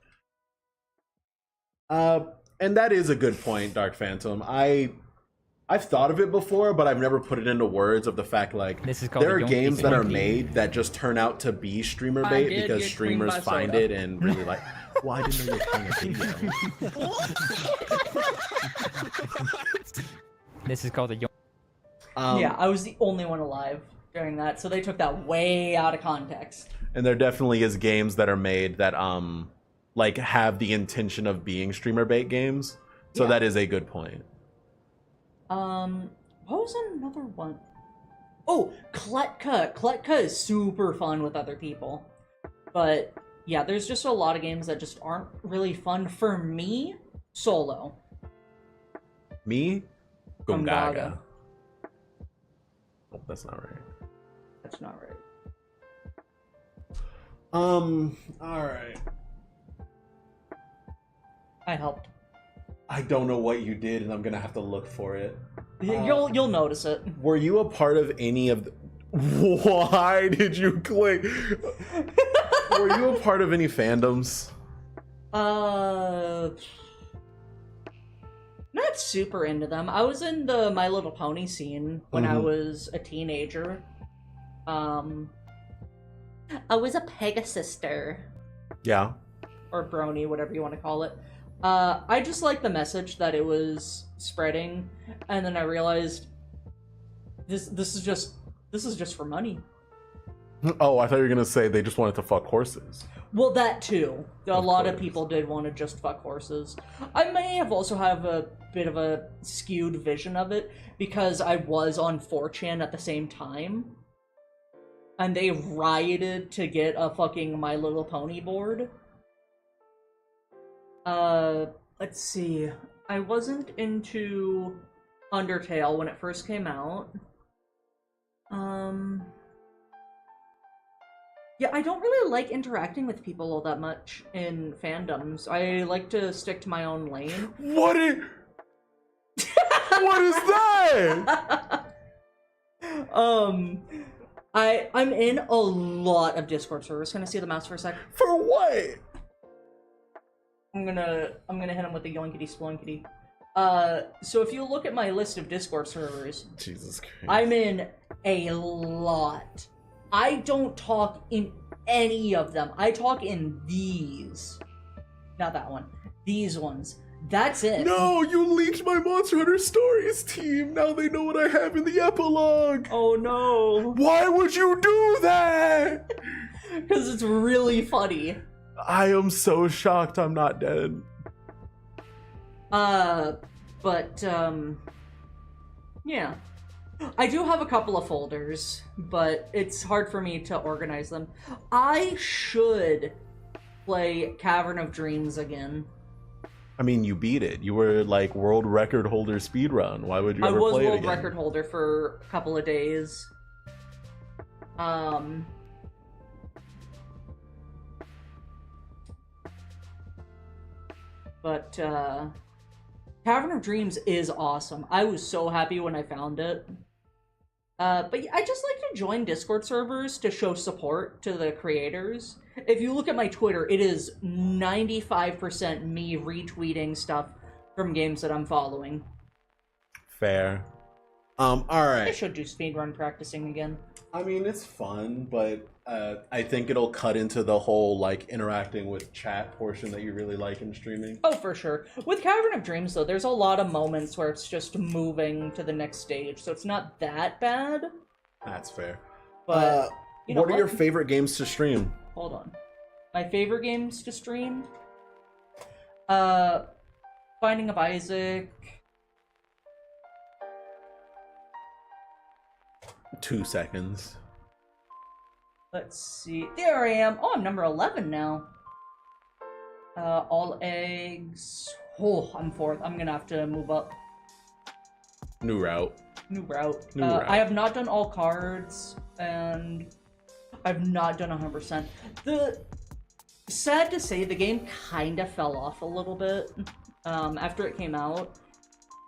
And that is a good point, Dark Phantom. I've thought of it before, but I've never put it into words of the fact, like, there are games that are made that just turn out to be streamer bait because streamers find it and really like... Well, I didn't know you were playing a video. This is called a... Yeah, I was the only one alive during that, so they took that way out of context. And there definitely is games that are made that, like, have the intention of being streamer bait games. So that is a good point. What was another one? Oh, Kletka. Kletka is super fun with other people. But, yeah, there's just a lot of games that just aren't really fun for me solo. Me? From Gongaga. Oh, that's not right. That's not right. Alright. I helped. I don't know what you did, and I'm gonna have to look for it. You'll notice it. Were you a part of any of the... Why did you click? Were you a part of any fandoms? Not super into them. I was in the My Little Pony scene when I was a teenager. I was a Pegasister. Yeah. Or brony, whatever you want to call it. I just liked the message that it was spreading, and then I realized this is just for money. Oh, I thought you were gonna say they just wanted to fuck horses. Well, that too. A lot of people did want to just fuck horses. I may have also have a bit of a skewed vision of it because I was on 4chan at the same time, and they rioted to get a fucking My Little Pony board. Let's see. I wasn't into Undertale when it first came out. Yeah, I don't really like interacting with people all that much in fandoms. I like to stick to my own lane. What is that? I'm in a lot of Discord servers. Can I see the mouse for a sec? For what? I'm gonna hit him with the yoinkity sploinkity. So if you look at my list of Discord servers, Jesus Christ, I'm in a lot. I don't talk in any of them. I talk in these. Not that one. These ones. That's it. No, you leaked my Monster Hunter Stories team. Now they know what I have in the epilogue. Oh no. Why would you do that? Because it's really funny. I am so shocked I'm not dead. Yeah. I do have a couple of folders, but it's hard for me to organize them. I should play Cavern of Dreams again. I mean, you beat it. You were like world record holder speedrun. Why would you ever play it again? I was world record holder for a couple of days. But Cavern of Dreams is awesome. I was so happy when I found it. But I just like to join Discord servers to show support to the creators. If you look at my Twitter, it is 95% me retweeting stuff from games that I'm following. Fair. Alright. I should do speedrun practicing again. I mean, it's fun, but I think it'll cut into the whole, like, interacting with chat portion that you really like in streaming. Oh, for sure. With Cavern of Dreams, though, there's a lot of moments where it's just moving to the next stage, so it's not that bad. That's fair. But, you know what are your favorite games to stream? Hold on. My favorite games to stream? Binding of Isaac. 2 seconds. Let's see. There I am. Oh, I'm number 11 now. All eggs. Oh, I'm 4th. I'm gonna have to move up. New route. New route. New route. I have not done all cards, and I've not done 100%. Sad to say, the game kind of fell off a little bit after it came out.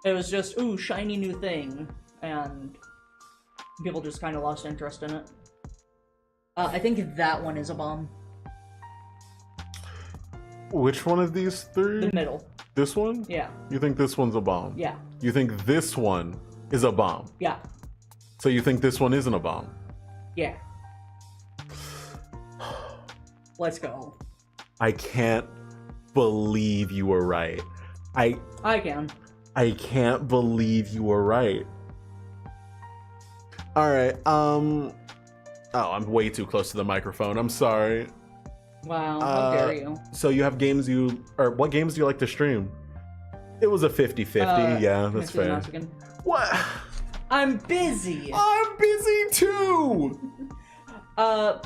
It was just, ooh, shiny new thing, and People just kind of lost interest in it. I think that one is a bomb. Which one of these three? The middle. This one? Yeah. You think this one's a bomb? Yeah. You think this one is a bomb? Yeah. So you think this one isn't a bomb? Yeah. Let's go. I can't believe you were right. I can. I can't believe you were right. All right. Oh, I'm way too close to the microphone. I'm sorry. Wow, how dare you? So you have games what games do you like to stream? It was a 50-50. Yeah, that's fair. What? I'm busy. I'm busy too.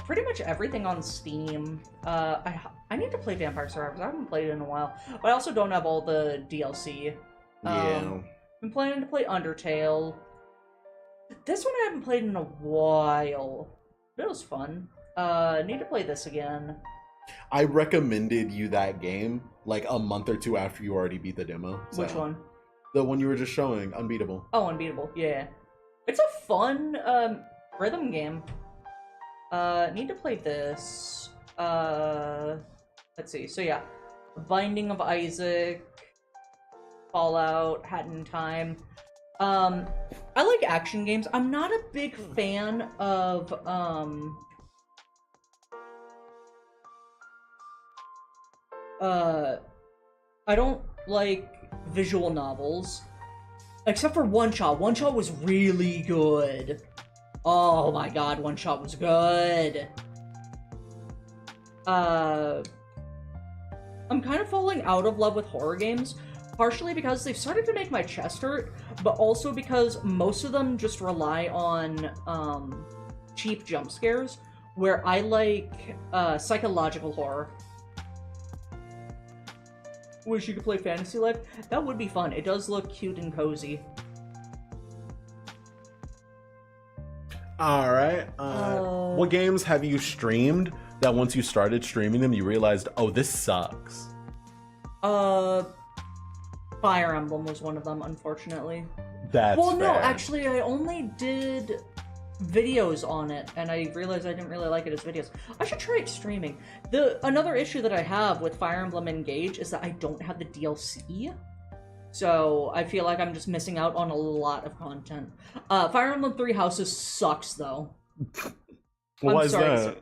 Pretty much everything on Steam. I need to play Vampire Survivors. I haven't played it in a while, but I also don't have all the DLC. Yeah. I'm planning to play Undertale. This one I haven't played in a while. It was fun. Need to play this again. I recommended you that game like a month or two after you already beat the demo. So. Which one? The one you were just showing, Unbeatable. Oh, Unbeatable. Yeah. It's a fun rhythm game. Need to play this. Let's see. So yeah, Binding of Isaac, Fallout, Hat in Time. I like action games. I'm not a big fan of I don't like visual novels. Except for One Shot. One Shot was really good. Oh my god, One Shot was good. I'm kind of falling out of love with horror games, partially because they've started to make my chest hurt, but also because most of them just rely on cheap jump scares, where I like psychological horror. Wish you could play Fantasy Life. That would be fun. It does look cute and cozy. All right. What games have you streamed that once you started streaming them, you realized, oh, this sucks? Fire Emblem was one of them, unfortunately. That's well, no, fair. actually, I only did videos on it, and I realized I didn't really like it as videos. I should try it streaming. Another issue that I have with Fire Emblem Engage is that I don't have the DLC. So I feel like I'm just missing out on a lot of content. Fire Emblem Three Houses sucks, though. Why is that?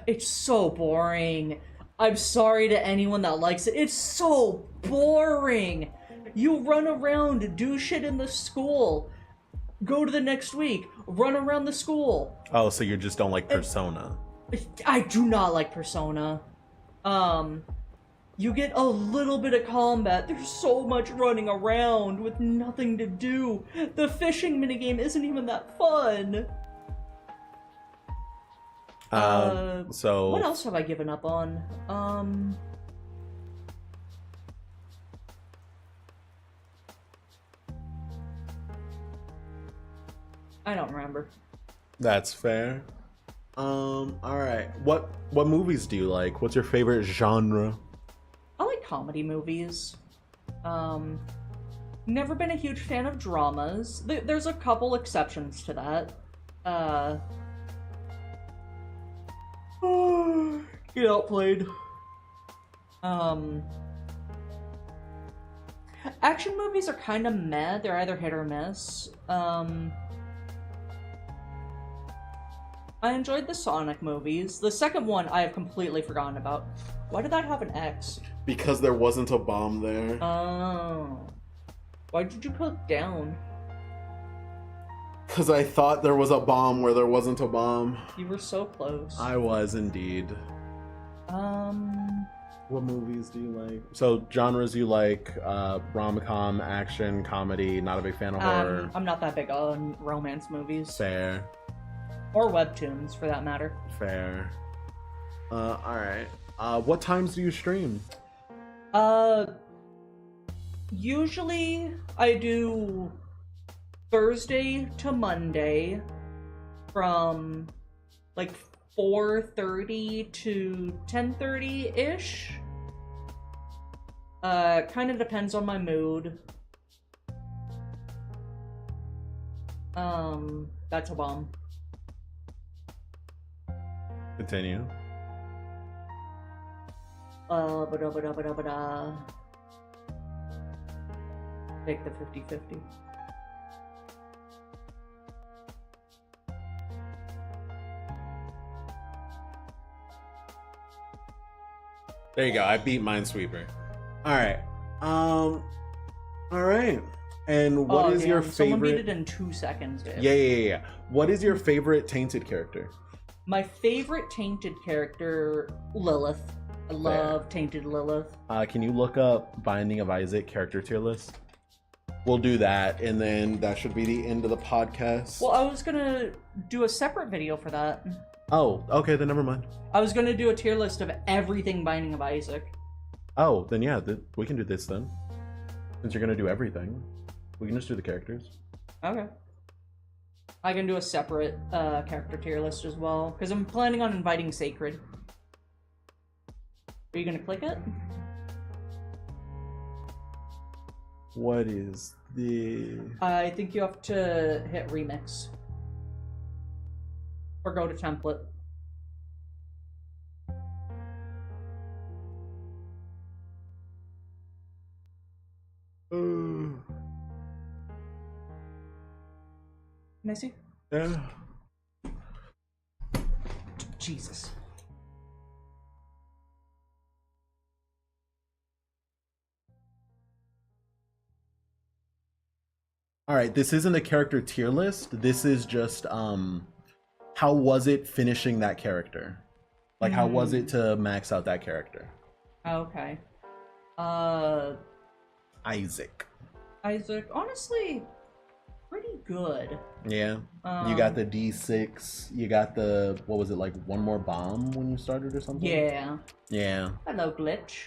It's so boring. I'm sorry to anyone that likes it. It's so boring. You run around, do shit in the school, go to the next week, run around the school. Oh, so you just don't like Persona? I do not like Persona. You get a little bit of combat. There's so much running around with nothing to do. The fishing minigame isn't even that fun. So what else have I given up on? I don't remember. That's fair. All right. What movies do you like? What's your favorite genre? I like comedy movies. Never been a huge fan of dramas. There's a couple exceptions to that. Get Outplayed. Action movies are kind of meh. They're either hit or miss. I enjoyed the Sonic movies. The second one I have completely forgotten about. Why did that have an X? Because there wasn't a bomb there. Oh. Why did you put down? Because I thought there was a bomb where there wasn't a bomb. You were so close. I was indeed. What movies do you like? So genres you like, rom-com, action, comedy, not a big fan of horror? I'm not that big on romance movies. Fair. Or webtoons, for that matter. Fair. Alright. What times do you stream? Usually I do Thursday to Monday from like 4:30 to 10:30-ish. Kind of depends on my mood. That's a bomb. Continue. Ba-da-ba-da-ba-da-ba-da. Take the 50-50. There you go. I beat Minesweeper. All right. All right. And what is your Someone beat favorite? it in 2 seconds, dude. Yeah. What is your favorite tainted character? My favorite tainted character, Lilith. I love tainted Lilith. Can you look up Binding of Isaac character tier list? We'll do that, and then that should be the end of the podcast. Well, I was gonna do a separate video for that. Oh, okay, then never mind. I was gonna do a tier list of everything Binding of Isaac. Oh, then yeah, we can do this then. Since you're gonna do everything, we can just do the characters. Okay. I can do a separate character tier list as well, because I'm planning on inviting Sacred. Are you gonna click it? What is the... I think you have to hit remix. Or go to template. Can I see? Yeah. Jesus. All right, this isn't a character tier list. This is just how was it finishing that character? Like how was it to max out that character? Okay. Isaac. Isaac, honestly, pretty good. Yeah. You got the D6. You got the, what was it, like one more bomb when you started or something? Yeah. Yeah. Hello, Glitch.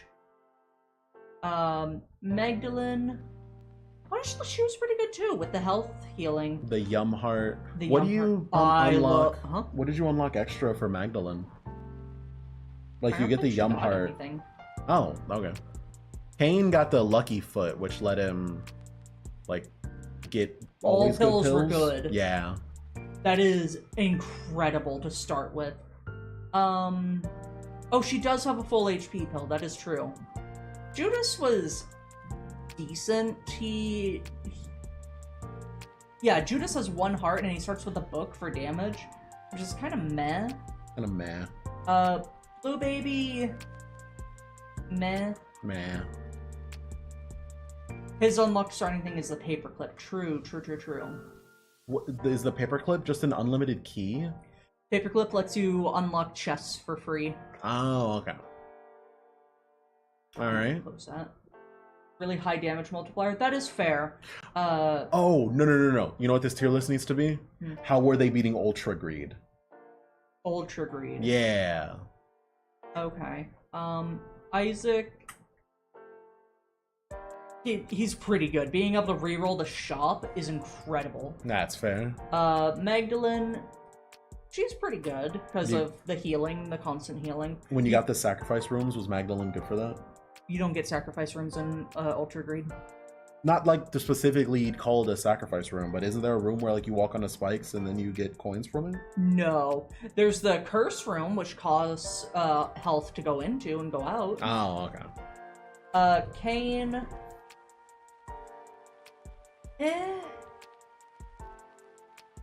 Magdalene. Honestly, she was pretty good too with the health healing. The Yum Heart. The What Yum do you Heart. unlock? Huh? What did you unlock extra for Magdalene? Like I you don't get the think she Yum got Heart. anything. Oh, okay. Kane got the Lucky Foot, which let him like get All always pills good were pills. good. Yeah. That is incredible to start with. Oh, she does have a full HP pill. That is true. Judas was decent. Yeah, Judas has 1 heart and he starts with a book for damage, which is kind of meh. Kind of meh. Blue Baby, meh. Meh. His unlocked starting thing is the paperclip. True. What, is the paperclip just an unlimited key? Paperclip lets you unlock chests for free. Oh, okay. All right. Close that. Really high damage multiplier. That is fair. Oh, no. You know what this tier list needs to be? Hmm. How were they beating Ultra Greed? Ultra Greed. Yeah. Okay. Isaac. He's pretty good. Being able to reroll the shop is incredible. That's fair. Magdalene. She's pretty good because of the healing, the constant healing. When you got the sacrifice rooms, was Magdalene good for that? You don't get sacrifice rooms in Ultra Greed. Not like the specifically called a sacrifice room, but isn't there a room where like you walk on the spikes and then you get coins from it? No. There's the curse room, which costs health to go into and go out. Oh, okay. Kane.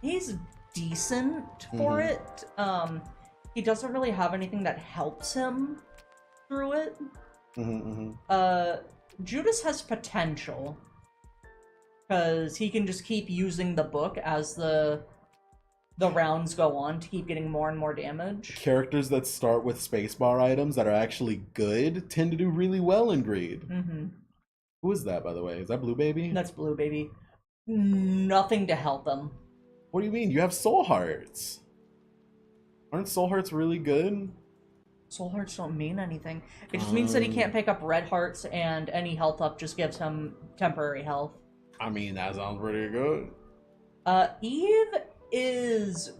He's decent for it. He doesn't really have anything that helps him through it. Judas has potential because he can just keep using the book as the rounds go on to keep getting more and more damage. Characters that start with spacebar items that are actually good tend to do really well in Greed. Who is that, by the way? Is that Blue Baby? That's Blue Baby. Nothing to help him. What do you mean? You have Soul Hearts. Aren't Soul Hearts really good? Soul Hearts don't mean anything. It just means that he can't pick up Red Hearts, and any health up just gives him temporary health. I mean, that sounds pretty good. Eve is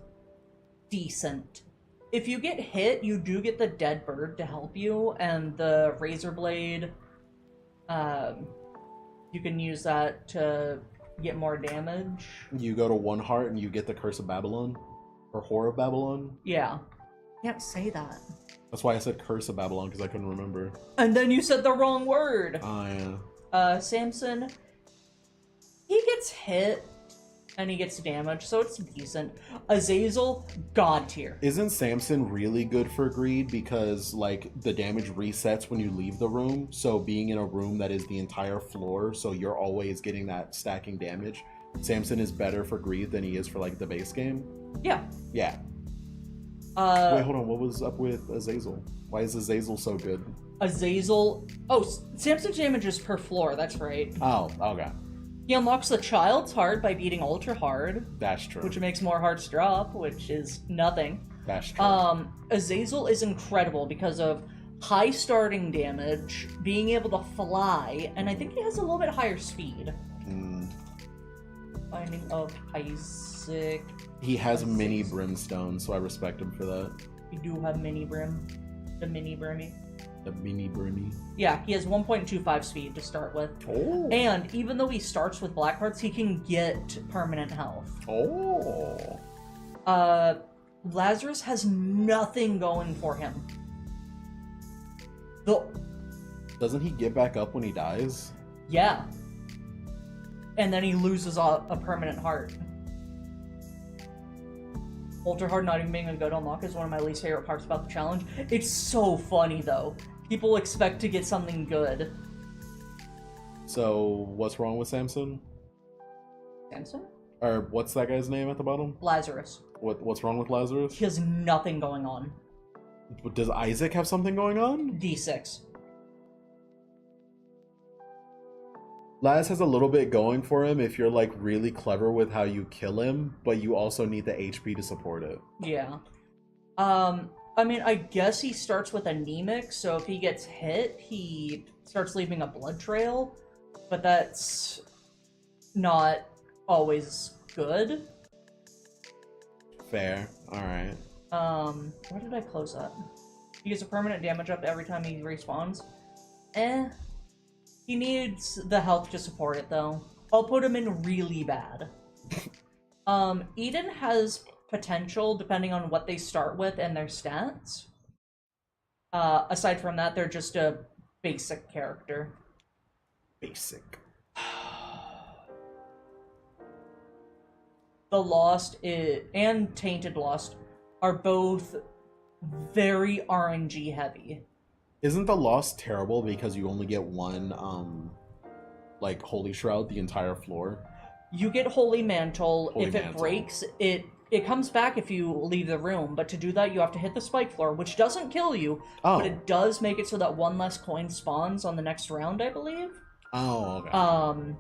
decent. If you get hit, you do get the dead bird to help you, and the razor blade. You can use that to get more damage. You go to 1 heart and you get the Curse of Babylon, or Whore of Babylon. Yeah. Can't say that. That's why I said Curse of Babylon, because I couldn't remember. And then you said the wrong word. Oh yeah. Samson, he gets hit and he gets damaged, so it's decent. Azazel, god tier. Isn't Samson really good for greed because like the damage resets when you leave the room? So being in a room that is the entire floor, so you're always getting that stacking damage. Samson is better for greed than he is for like the base game. Yeah. Yeah. Wait, hold on. What was up with Azazel? Why is Azazel so good? Azazel. Oh, Samson's damage is per floor. That's right. Oh, okay. He unlocks the Child's Heart by beating Ultra Hard, That's true. which makes more hearts drop, which is nothing. That's true. Azazel is incredible because of high starting damage, being able to fly, and I think he has a little bit higher speed. Binding of Isaac. He has mini brimstone, so I respect him for that. We do have mini brim. The mini brimmy. The mini brimmy. Yeah, he has 1.25 speed to start with. Oh. And even though he starts with black hearts, he can get permanent health. Oh. Lazarus has nothing going for him. Doesn't he get back up when he dies? Yeah. And then he loses a permanent heart. Ultra Hard not even being a good unlock is one of my least favorite parts about the challenge. It's so funny, though. People expect to get something good. So, what's wrong with Samson? Samson? Or what's that guy's name at the bottom? Lazarus. What's wrong with Lazarus? He has nothing going on. Does Isaac have something going on? D6. Laz has a little bit going for him if you're like really clever with how you kill him, but you also need the HP to support it. Yeah. I mean, I guess he starts with anemic, so if he gets hit, he starts leaving a blood trail, but that's not always good. Fair. Alright. Where did I close that? He gets a permanent damage up every time he respawns. He needs the health to support it, though. I'll put him in really bad. Eden has potential depending on what they start with and their stats. Aside from that, they're just a basic character. Basic. The Lost and Tainted Lost are both very RNG heavy. Isn't the Lost terrible because you only get one, like, Holy Shroud the entire floor? You get Holy Mantle. Holy If it Mantle. breaks, it comes back if you leave the room, but to do that you have to hit the spike floor, which doesn't kill you, Oh. but it does make it so that one less coin spawns on the next round, I believe. Oh, okay.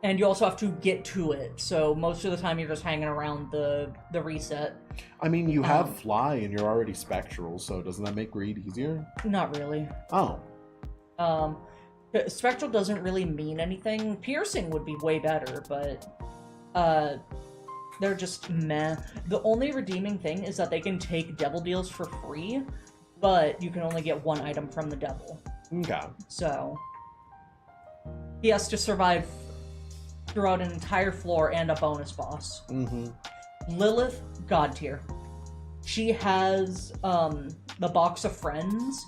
And you also have to get to it, so most of the time you're just hanging around the reset. I mean, you have Fly and you're already Spectral, so doesn't that make Greed easier? Not really. Oh. Spectral doesn't really mean anything. Piercing would be way better, but they're just meh. The only redeeming thing is that they can take devil deals for free, but you can only get one item from the devil. Okay. So he has to survive throughout an entire floor and a bonus boss. Mm-hmm. Lilith, god tier. She has the Box of Friends,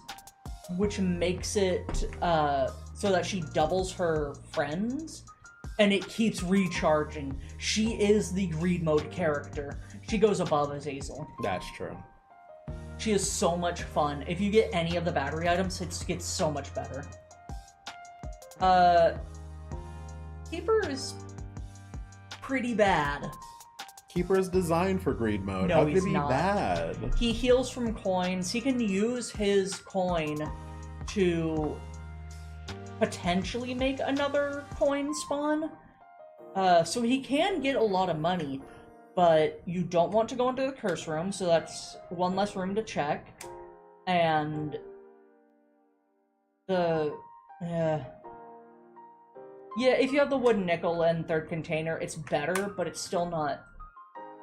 which makes it so that she doubles her friends, and it keeps recharging. She is the greed mode character. She goes above Azazel. That's true. She is so much fun. If you get any of the battery items, it gets so much better. Keeper is pretty bad. Keeper is designed for Greed mode. No, How could he's it be not. bad? He heals from coins. He can use his coin to potentially make another coin spawn. So he can get a lot of money, but you don't want to go into the curse room, so that's one less room to check. And yeah, if you have the wooden nickel and third container, it's better, but it's still not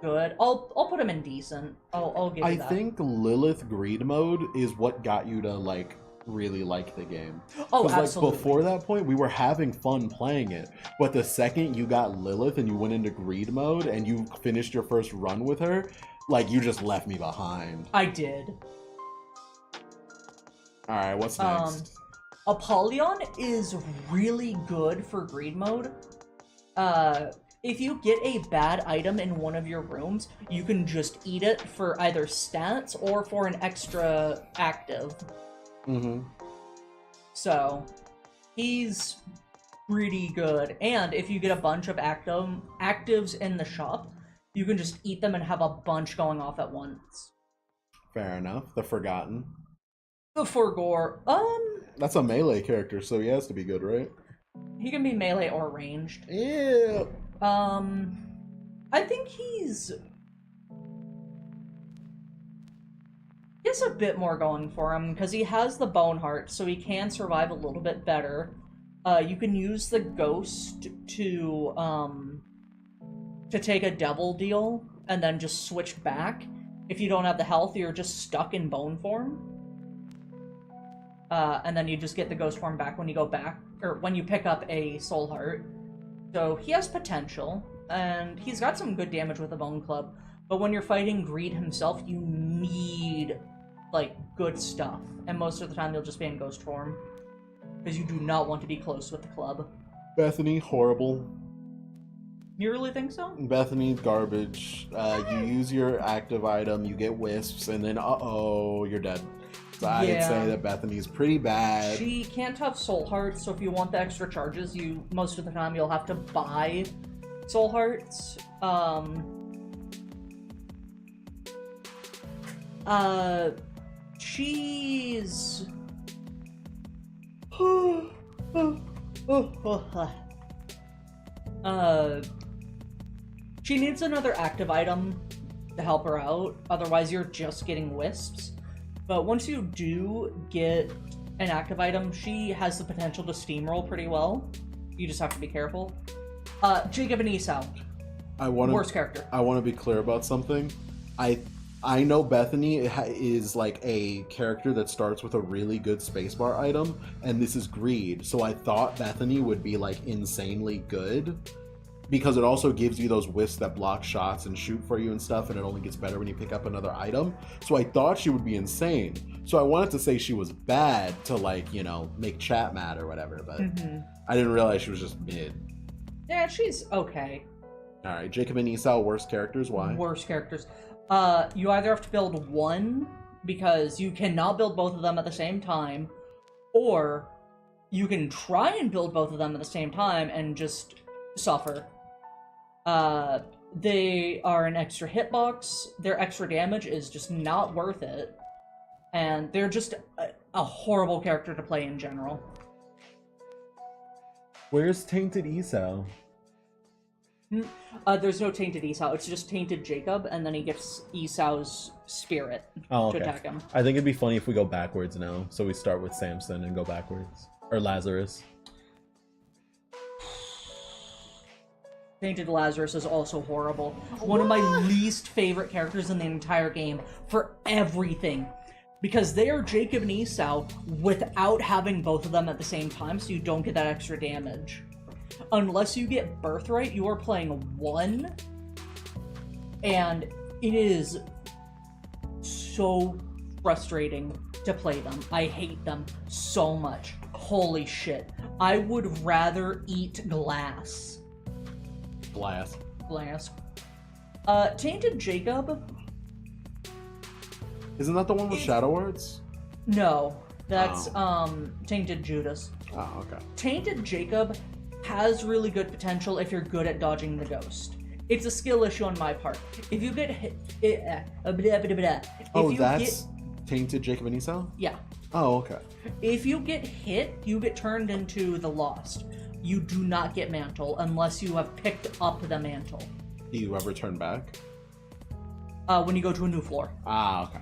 good. I'll put him in decent. I'll give you that. I think Lilith Greed mode is what got you to, like, really like the game. Oh, 'Cause, absolutely. like, before that point, we were having fun playing it. But the second you got Lilith and you went into greed mode and you finished your first run with her, like, you just left me behind. I did. Alright, what's next? Apollyon is really good for greed mode. If you get a bad item in one of your rooms, you can just eat it for either stats or for an extra active. Mm-hmm. So, he's pretty good. And if you get a bunch of actives in the shop, you can just eat them and have a bunch going off at once. Fair enough. The Forgotten. The Forgore, That's a melee character, so he has to be good, right? he can be melee or ranged. Yeah. I think he has a bit more going for him, because he has the Bone Heart, so he can survive a little bit better. You can use the Ghost to take a double deal, and then just switch back. If you don't have the health, you're just stuck in bone form. And then you just get the Ghost form back when you go back, or when you pick up a Soul Heart. So he has potential, and he's got some good damage with the Bone Club. But when you're fighting Greed himself, you need, like, good stuff. And most of the time, you'll just be in Ghost form. Because you do not want to be close with the club. Bethany, horrible. You really think so? Bethany, garbage. You use your active item, you get wisps, and then, uh-oh, you're dead. So I'd Yeah. say that Bethany's pretty bad. She can't have Soul Hearts, so if you want the extra charges, most of the time you'll have to buy Soul Hearts. She's... She needs another active item to help her out, otherwise you're just getting wisps. But once you do get an active item, she has the potential to steamroll pretty well. You just have to be careful. Jacob and Esau. Worst character. I want to be clear about something. I know Bethany is like a character that starts with a really good spacebar item, and this is Greed. So I thought Bethany would be like insanely good, because it also gives you those wisps that block shots and shoot for you and stuff, and it only gets better when you pick up another item. So I thought she would be insane. So I wanted to say she was bad to, like, you know, make chat mad or whatever, but I didn't realize she was just mid. Yeah, she's okay. Alright, Jacob and Esau, worst characters, why? Worst characters. You either have to build one, because you cannot build both of them at the same time, or you can try and build both of them at the same time and just suffer. They are an extra hitbox, their extra damage is just not worth it, and they're just a horrible character to play in general. Where's Tainted Esau? There's no Tainted Esau, it's just Tainted Jacob, and then he gets Esau's spirit to attack him. I think it'd be funny if we go backwards now. So we start with Samson and go backwards. Or Lazarus. Tainted Lazarus is also horrible. One of my least favorite characters in the entire game for everything. Because they are Jacob and Esau without having both of them at the same time, so you don't get that extra damage. Unless you get Birthright, you are playing one, and it is so frustrating to play them. I hate them so much. Holy shit. I would rather eat glass. Glass. Tainted Jacob? Isn't that the one with Shadow Words? No, that's Tainted Judas. Oh, okay. Tainted Jacob has really good potential if you're good at dodging the ghost. It's a skill issue on my part. If you get hit... That's Tainted Jacob and Esau? Yeah. Oh, okay. If you get hit, you get turned into the Lost. You do not get Mantle unless you have picked up the Mantle. Do you ever turn back? When you go to a new floor. Ah, okay.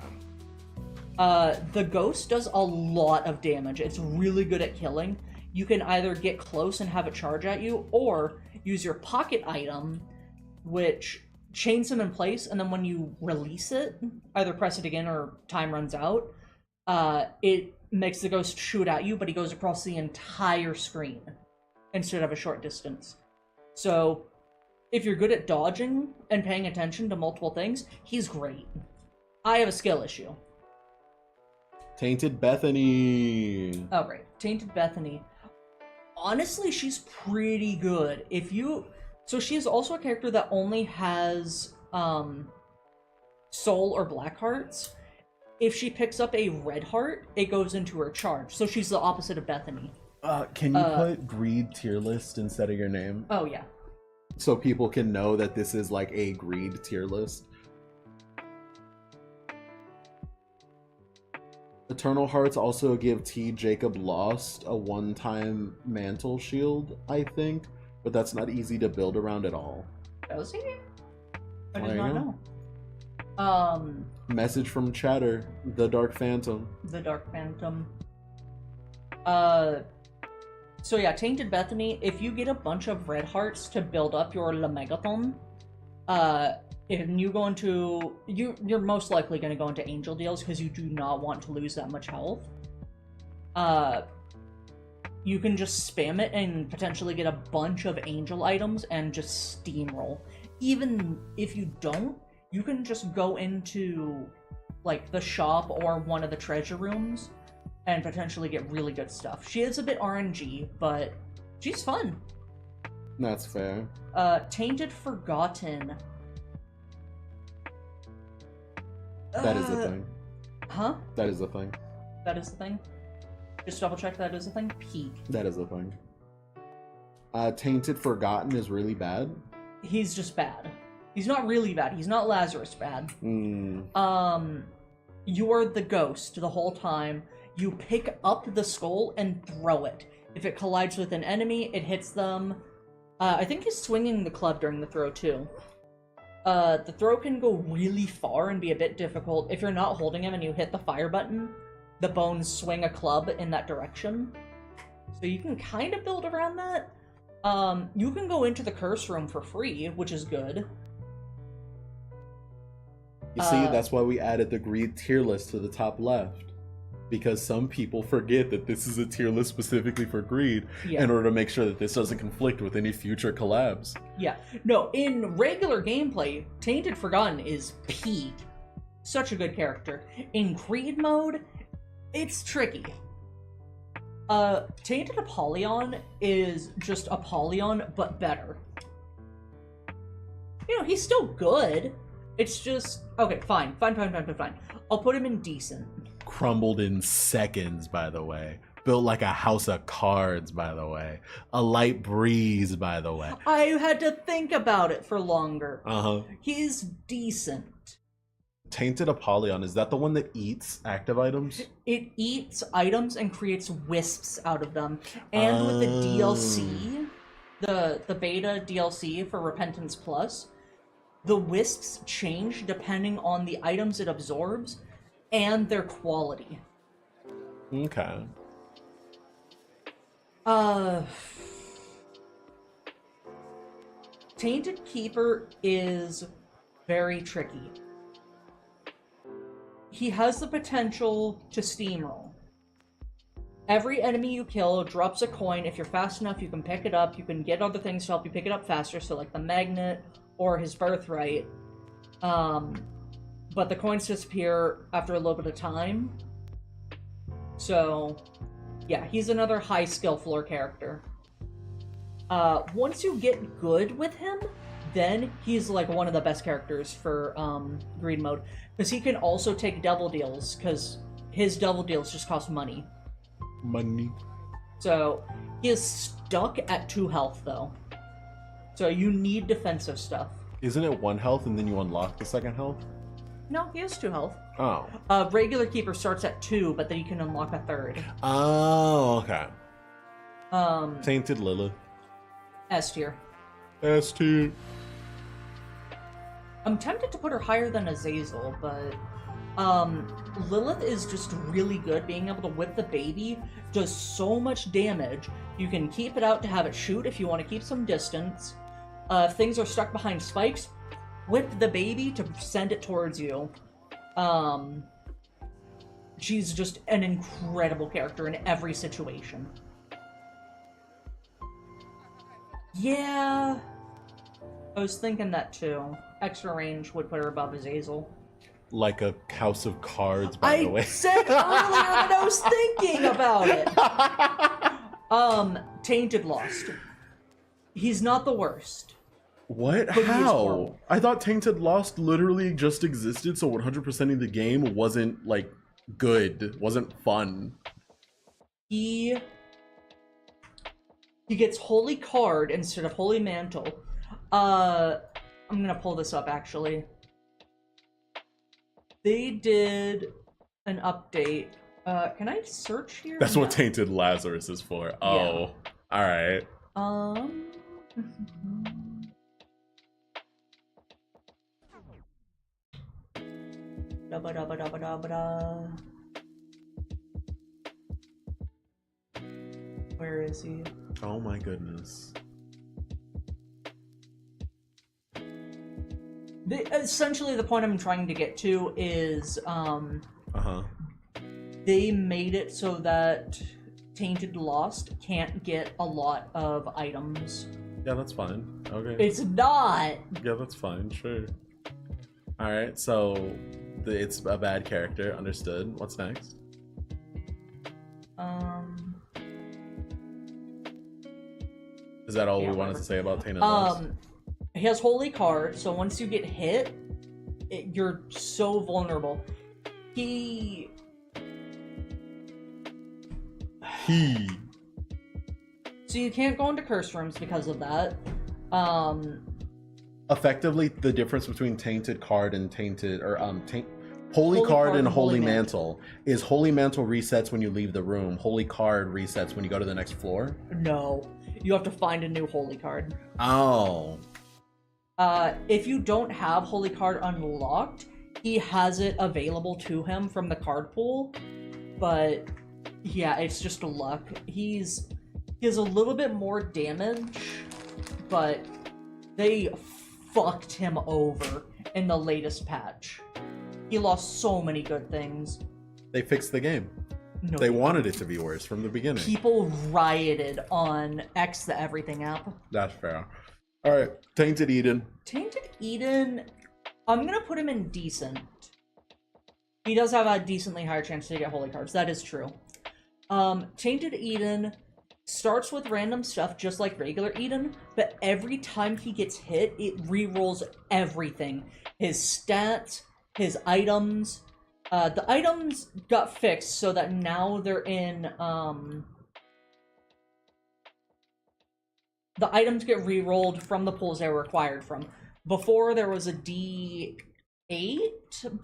The ghost does a lot of damage. It's really good at killing. You can either get close and have it charge at you, or use your pocket item, which chains him in place, and then when you release it, either press it again or time runs out, it makes the ghost shoot at you, but he goes across the entire screen instead of a short distance. So, if you're good at dodging and paying attention to multiple things, he's great. I have a skill issue. Tainted Bethany. Oh, right. Tainted Bethany. Honestly, she's pretty good. So she is also a character that only has, soul or black hearts. If she picks up a red heart, it goes into her charge. So she's the opposite of Bethany. Can you put greed tier list instead of your name? Oh, yeah. So people can know that this is like a greed tier list. Eternal Hearts also give T. Jacob Lost a one-time mantle shield, I think. But that's not easy to build around at all. Does he? I There did you not go. know. Message from Chatter, the Dark Phantom. The Dark Phantom. So yeah, Tainted Bethany, if you get a bunch of red hearts to build up your Lemegathon, if you go into... You're most likely going to go into Angel Deals because you do not want to lose that much health. You can just spam it and potentially get a bunch of angel items and just steamroll. Even if you don't, you can just go into, like, the shop or one of the treasure rooms and potentially get really good stuff. She is a bit RNG, but she's fun. That's fair. Tainted Forgotten. That is a thing. Huh? That is a thing. That is the thing? Just double check that is a thing? Peak. That is a thing. Tainted Forgotten is really bad. He's just bad. He's not really bad. He's not Lazarus bad. You are the ghost the whole time. You pick up the skull and throw it. If it collides with an enemy, it hits them. I think he's swinging the club during the throw, too. The throw can go really far and be a bit difficult. If you're not holding him and you hit the fire button, the bones swing a club in that direction. So you can kind of build around that. You can go into the curse room for free, which is good. You see, that's why we added the greed tier list to the top left. Because some people forget that this is a tier list specifically for greed in order to make sure that this doesn't conflict with any future collabs. Yeah. No, in regular gameplay, Tainted Forgotten is peak. Such a good character. In greed mode, it's tricky. Tainted Apollyon is just Apollyon, but better. You know, he's still good. It's just... Okay, fine. I'll put him in decent. Crumbled in seconds, by the way. Built like a house of cards, by the way. A light breeze, by the way. I had to think about it for longer. Uh-huh. He's decent. Tainted Apollyon, is that the one that eats active items? It eats items and creates wisps out of them. And with the DLC, the beta DLC for Repentance Plus, the wisps change depending on the items it absorbs and their quality. Okay. Tainted Keeper is very tricky. He has the potential to steamroll. Every enemy you kill drops a coin. If you're fast enough, you can pick it up. You can get other things to help you pick it up faster, so like the magnet or his birthright. But the coins disappear after a little bit of time. So, yeah, he's another high skill floor character. Once you get good with him, then he's like one of the best characters for greed mode. Because he can also take double deals, because his double deals just cost money. Money. So, he is stuck at 2 health, though. So you need defensive stuff. Isn't it 1 health and then you unlock the 2nd health? No, he has 2 health. Oh. Regular Keeper starts at 2, but then you can unlock a 3rd. Oh, okay. Tainted Lilith. S tier. S tier. I'm tempted to put her higher than Azazel, but Lilith is just really good. Being able to whip the baby does so much damage. You can keep it out to have it shoot if you want to keep some distance. If things are stuck behind spikes, whip the baby to send it towards you. she's just an incredible character in every situation. Yeah, I was thinking that too. Extra range would put her above Azazel. Like a house of cards, by the way. I said earlier that I was thinking about it. Tainted Lost. He's not the worst. What? But he is How? horrible. I thought Tainted Lost literally just existed, so 100% of the game wasn't, like, good. Wasn't fun. He gets Holy Card instead of Holy Mantle. I'm gonna pull this up, actually. They did an update. Can I search here? That's what No. Tainted Lazarus is for. Oh. Alright. Da-ba-da-ba-da-ba-da-ba-da. Where is he? Oh my goodness. Essentially, the point I'm trying to get to is, Uh-huh. they made it so that Tainted Lost can't get a lot of items. Yeah, that's fine. Okay. It's not! Yeah, that's fine. Sure. Alright, so it's a bad character. Understood. What's next? Is that all Yeah, we wanted whatever. to say about Tainted Lost? He has Holy Card, so once you get hit, you're so vulnerable. He. So you can't go into curse rooms because of that. Effectively, the difference between Tainted Card and Tainted, or Holy Holy Card Card and and Holy Holy Mantle is Holy Mantle resets when you leave the room. Holy Card resets when you go to the next floor. No. You have to find a new Holy Card. Oh. If you don't have Holy Card unlocked, he has it available to him from the card pool. But yeah, it's just a luck. He has a little bit more damage, but they fucked him over in the latest patch. He lost so many good things. They fixed the game. No, They wanted it to be worse from the beginning. people rioted on X the Everything app. That's fair. Alright, Tainted Eden. Tainted Eden, I'm gonna put him in decent. He does have a decently higher chance to get holy cards, that is true. Tainted Eden starts with random stuff just like regular Eden, but every time he gets hit, it re-rolls everything. His stats, his items. The items got fixed so that now they're in, the items get re-rolled from the pools they were acquired from. Before, there was a D8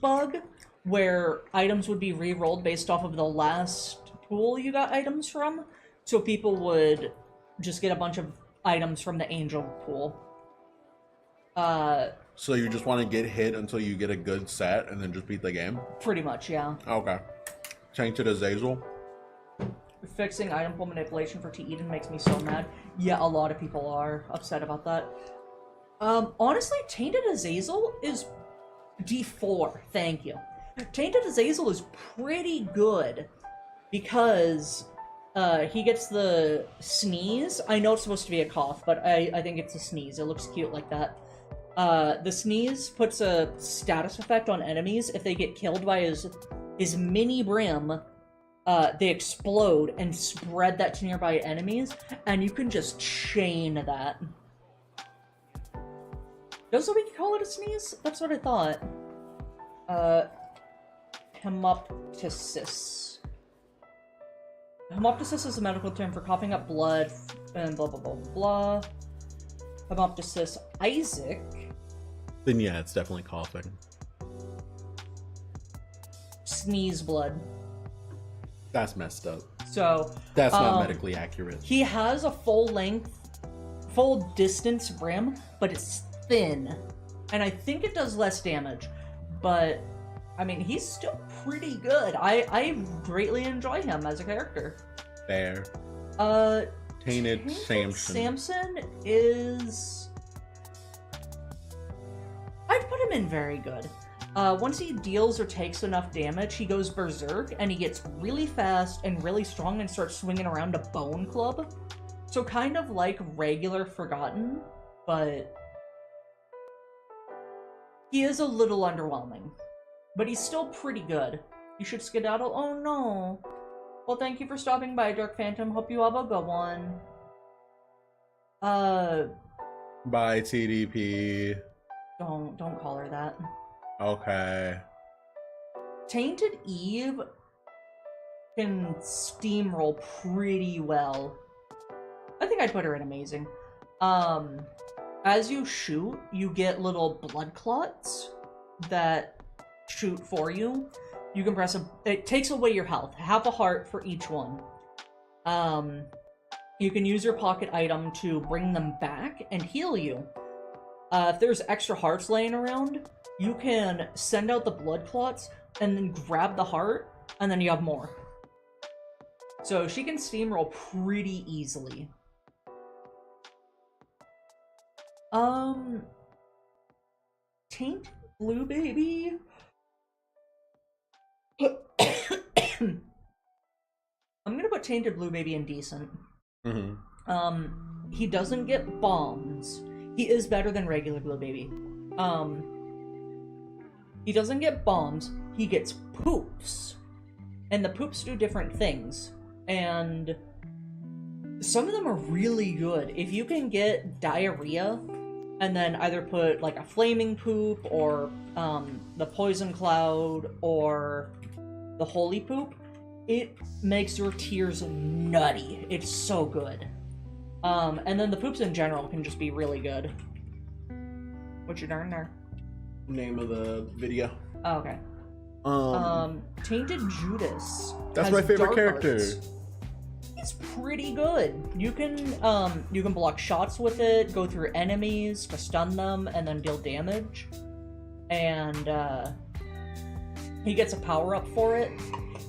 bug where items would be re-rolled based off of the last pool you got items from. So people would just get a bunch of items from the angel pool. So you just want to get hit until you get a good set and then just beat the game? Pretty much, yeah. Okay. Tainted Azazel. Fixing item pool manipulation for T. Eden makes me so mad. Yeah, a lot of people are upset about that. Honestly, Tainted Azazel is D4, thank you. Tainted Azazel is pretty good because he gets the sneeze. I know it's supposed to be a cough, but I think it's a sneeze. It looks cute like that. The sneeze puts a status effect on enemies. If they get killed by his mini brim, they explode and spread that to nearby enemies, and you can just chain that. Does we call it a sneeze? That's what I thought. Hemoptysis. Hemoptysis is a medical term for coughing up blood and blah blah blah blah. Hemoptysis Isaac. Then yeah, it's definitely coughing. Sneeze blood. That's messed up. So That's not medically accurate. he has a full distance brim, but it's thin. And I think it does less damage. But I mean, he's still pretty good. I greatly enjoy him as a character. Fair. Tainted Samson. Samson is... I'd put him in very good. Once he deals or takes enough damage, he goes berserk, and he gets really fast and really strong and starts swinging around a bone club. So kind of like regular Forgotten, but he is a little underwhelming. But he's still pretty good. You should skedaddle. Oh no. Well, thank you for stopping by, Dark Phantom. Hope you have a good one. Bye, TDP. Don't call her that. Okay. Tainted Eve can steamroll pretty well. I think I'd put her in amazing. As you shoot, you get little blood clots that shoot for you. You can press it takes away your health. Half a heart for each one. You can use your pocket item to bring them back and heal you. If there's extra hearts laying around, you can send out the blood clots and then grab the heart, and then you have more. So she can steamroll pretty easily. Tainted Blue Baby? I'm gonna put Tainted Blue Baby in decent. He doesn't get bombs. He is better than regular Blue Baby. He doesn't get bombs. He gets poops. And the poops do different things. And some of them are really good. If you can get diarrhea, and then either put like a flaming poop, or the poison cloud, or the holy poop, it makes your tears nutty. It's so good. And then the poops in general can just be really good. What you darn there? Name of the video. Oh, okay. Tainted Judas. That's my favorite dark character. arts. It's pretty good. You can block shots with it, go through enemies to stun them, and then deal damage. And he gets a power up for it.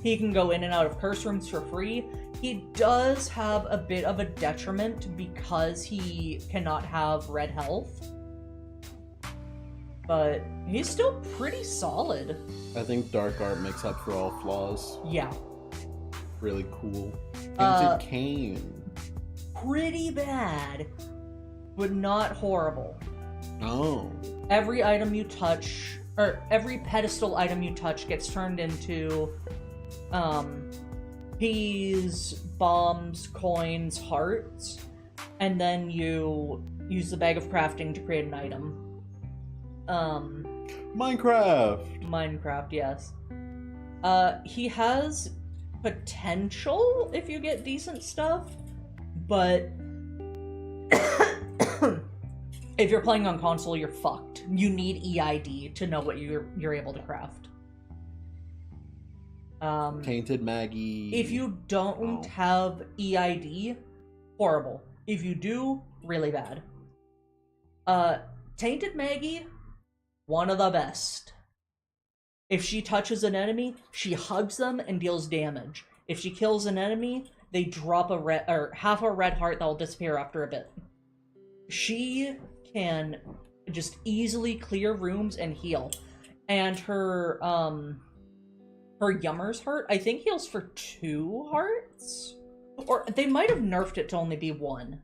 He can go in and out of curse rooms for free. He does have a bit of a detriment because he cannot have red health. But he's still pretty solid. I think Dark Art makes up for all flaws. Yeah. Really cool. Tainted Cain. Pretty bad, but not horrible. Oh. Every item you touch, or every pedestal item you touch gets turned into peas, bombs, coins, hearts, and then you use the bag of crafting to create an item. Minecraft, yes. He has potential if you get decent stuff, but if you're playing on console, you're fucked. You need EID to know what you're able to craft. Tainted Maggie. If you don't have EID, horrible. If you do, really bad. Tainted Maggie, one of the best. If she touches an enemy, she hugs them and deals damage. If she kills an enemy, they drop half a red heart that will disappear after a bit. She can just easily clear rooms and heal. And her Yummer's heart, I think, heals for 2 hearts? Or they might have nerfed it to only be 1.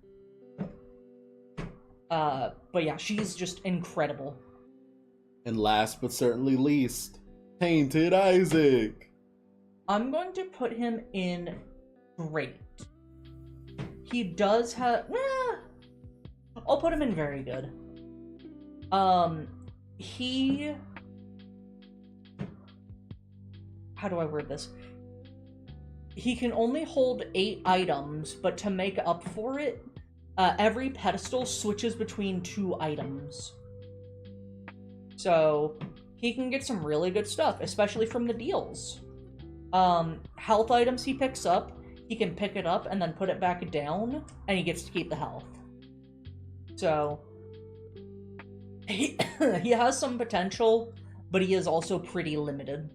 But yeah, she's just incredible. And last but certainly least, Tainted Isaac. I'm going to put him in great. He does have... I'll put him in very good. He... How do I word this? He can only hold 8 items, but to make up for it, every pedestal switches between 2 items. So, he can get some really good stuff, especially from the deals. Health items he picks up, he can pick it up and then put it back down, and he gets to keep the health. So, he has some potential, but he is also pretty limited.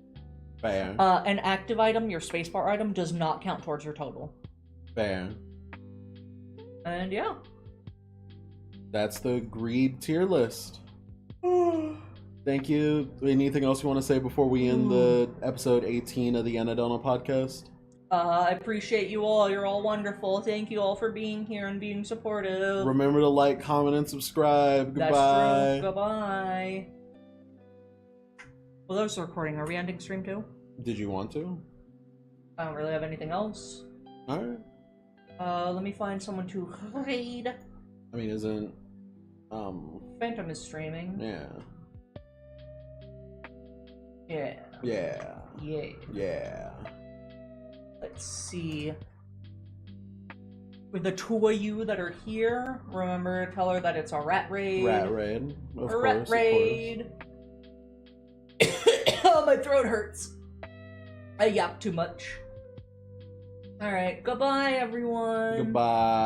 Fair. An active item, your spacebar item, does not count towards your total. Fair. And yeah. That's the Greed tier list. Thank you. Anything else you want to say before we end the episode 18 of the Anadona podcast? I appreciate you all. You're all wonderful. Thank you all for being here and being supportive. Remember to like, comment, and subscribe. Goodbye. That's true. Goodbye. Well, that was the recording. Are we ending stream too? Did you want to? I don't really have anything else. Alright. Let me find someone to raid. I mean, isn't... Phantom is streaming. Yeah. Yeah. Yeah. Yeah. Yeah. Let's see. With the two of you that are here, remember to tell her that it's a rat raid. Rat raid. Of A course, rat of course. raid. Oh, my throat hurts. I yapped too much. Alright, goodbye everyone. Goodbye.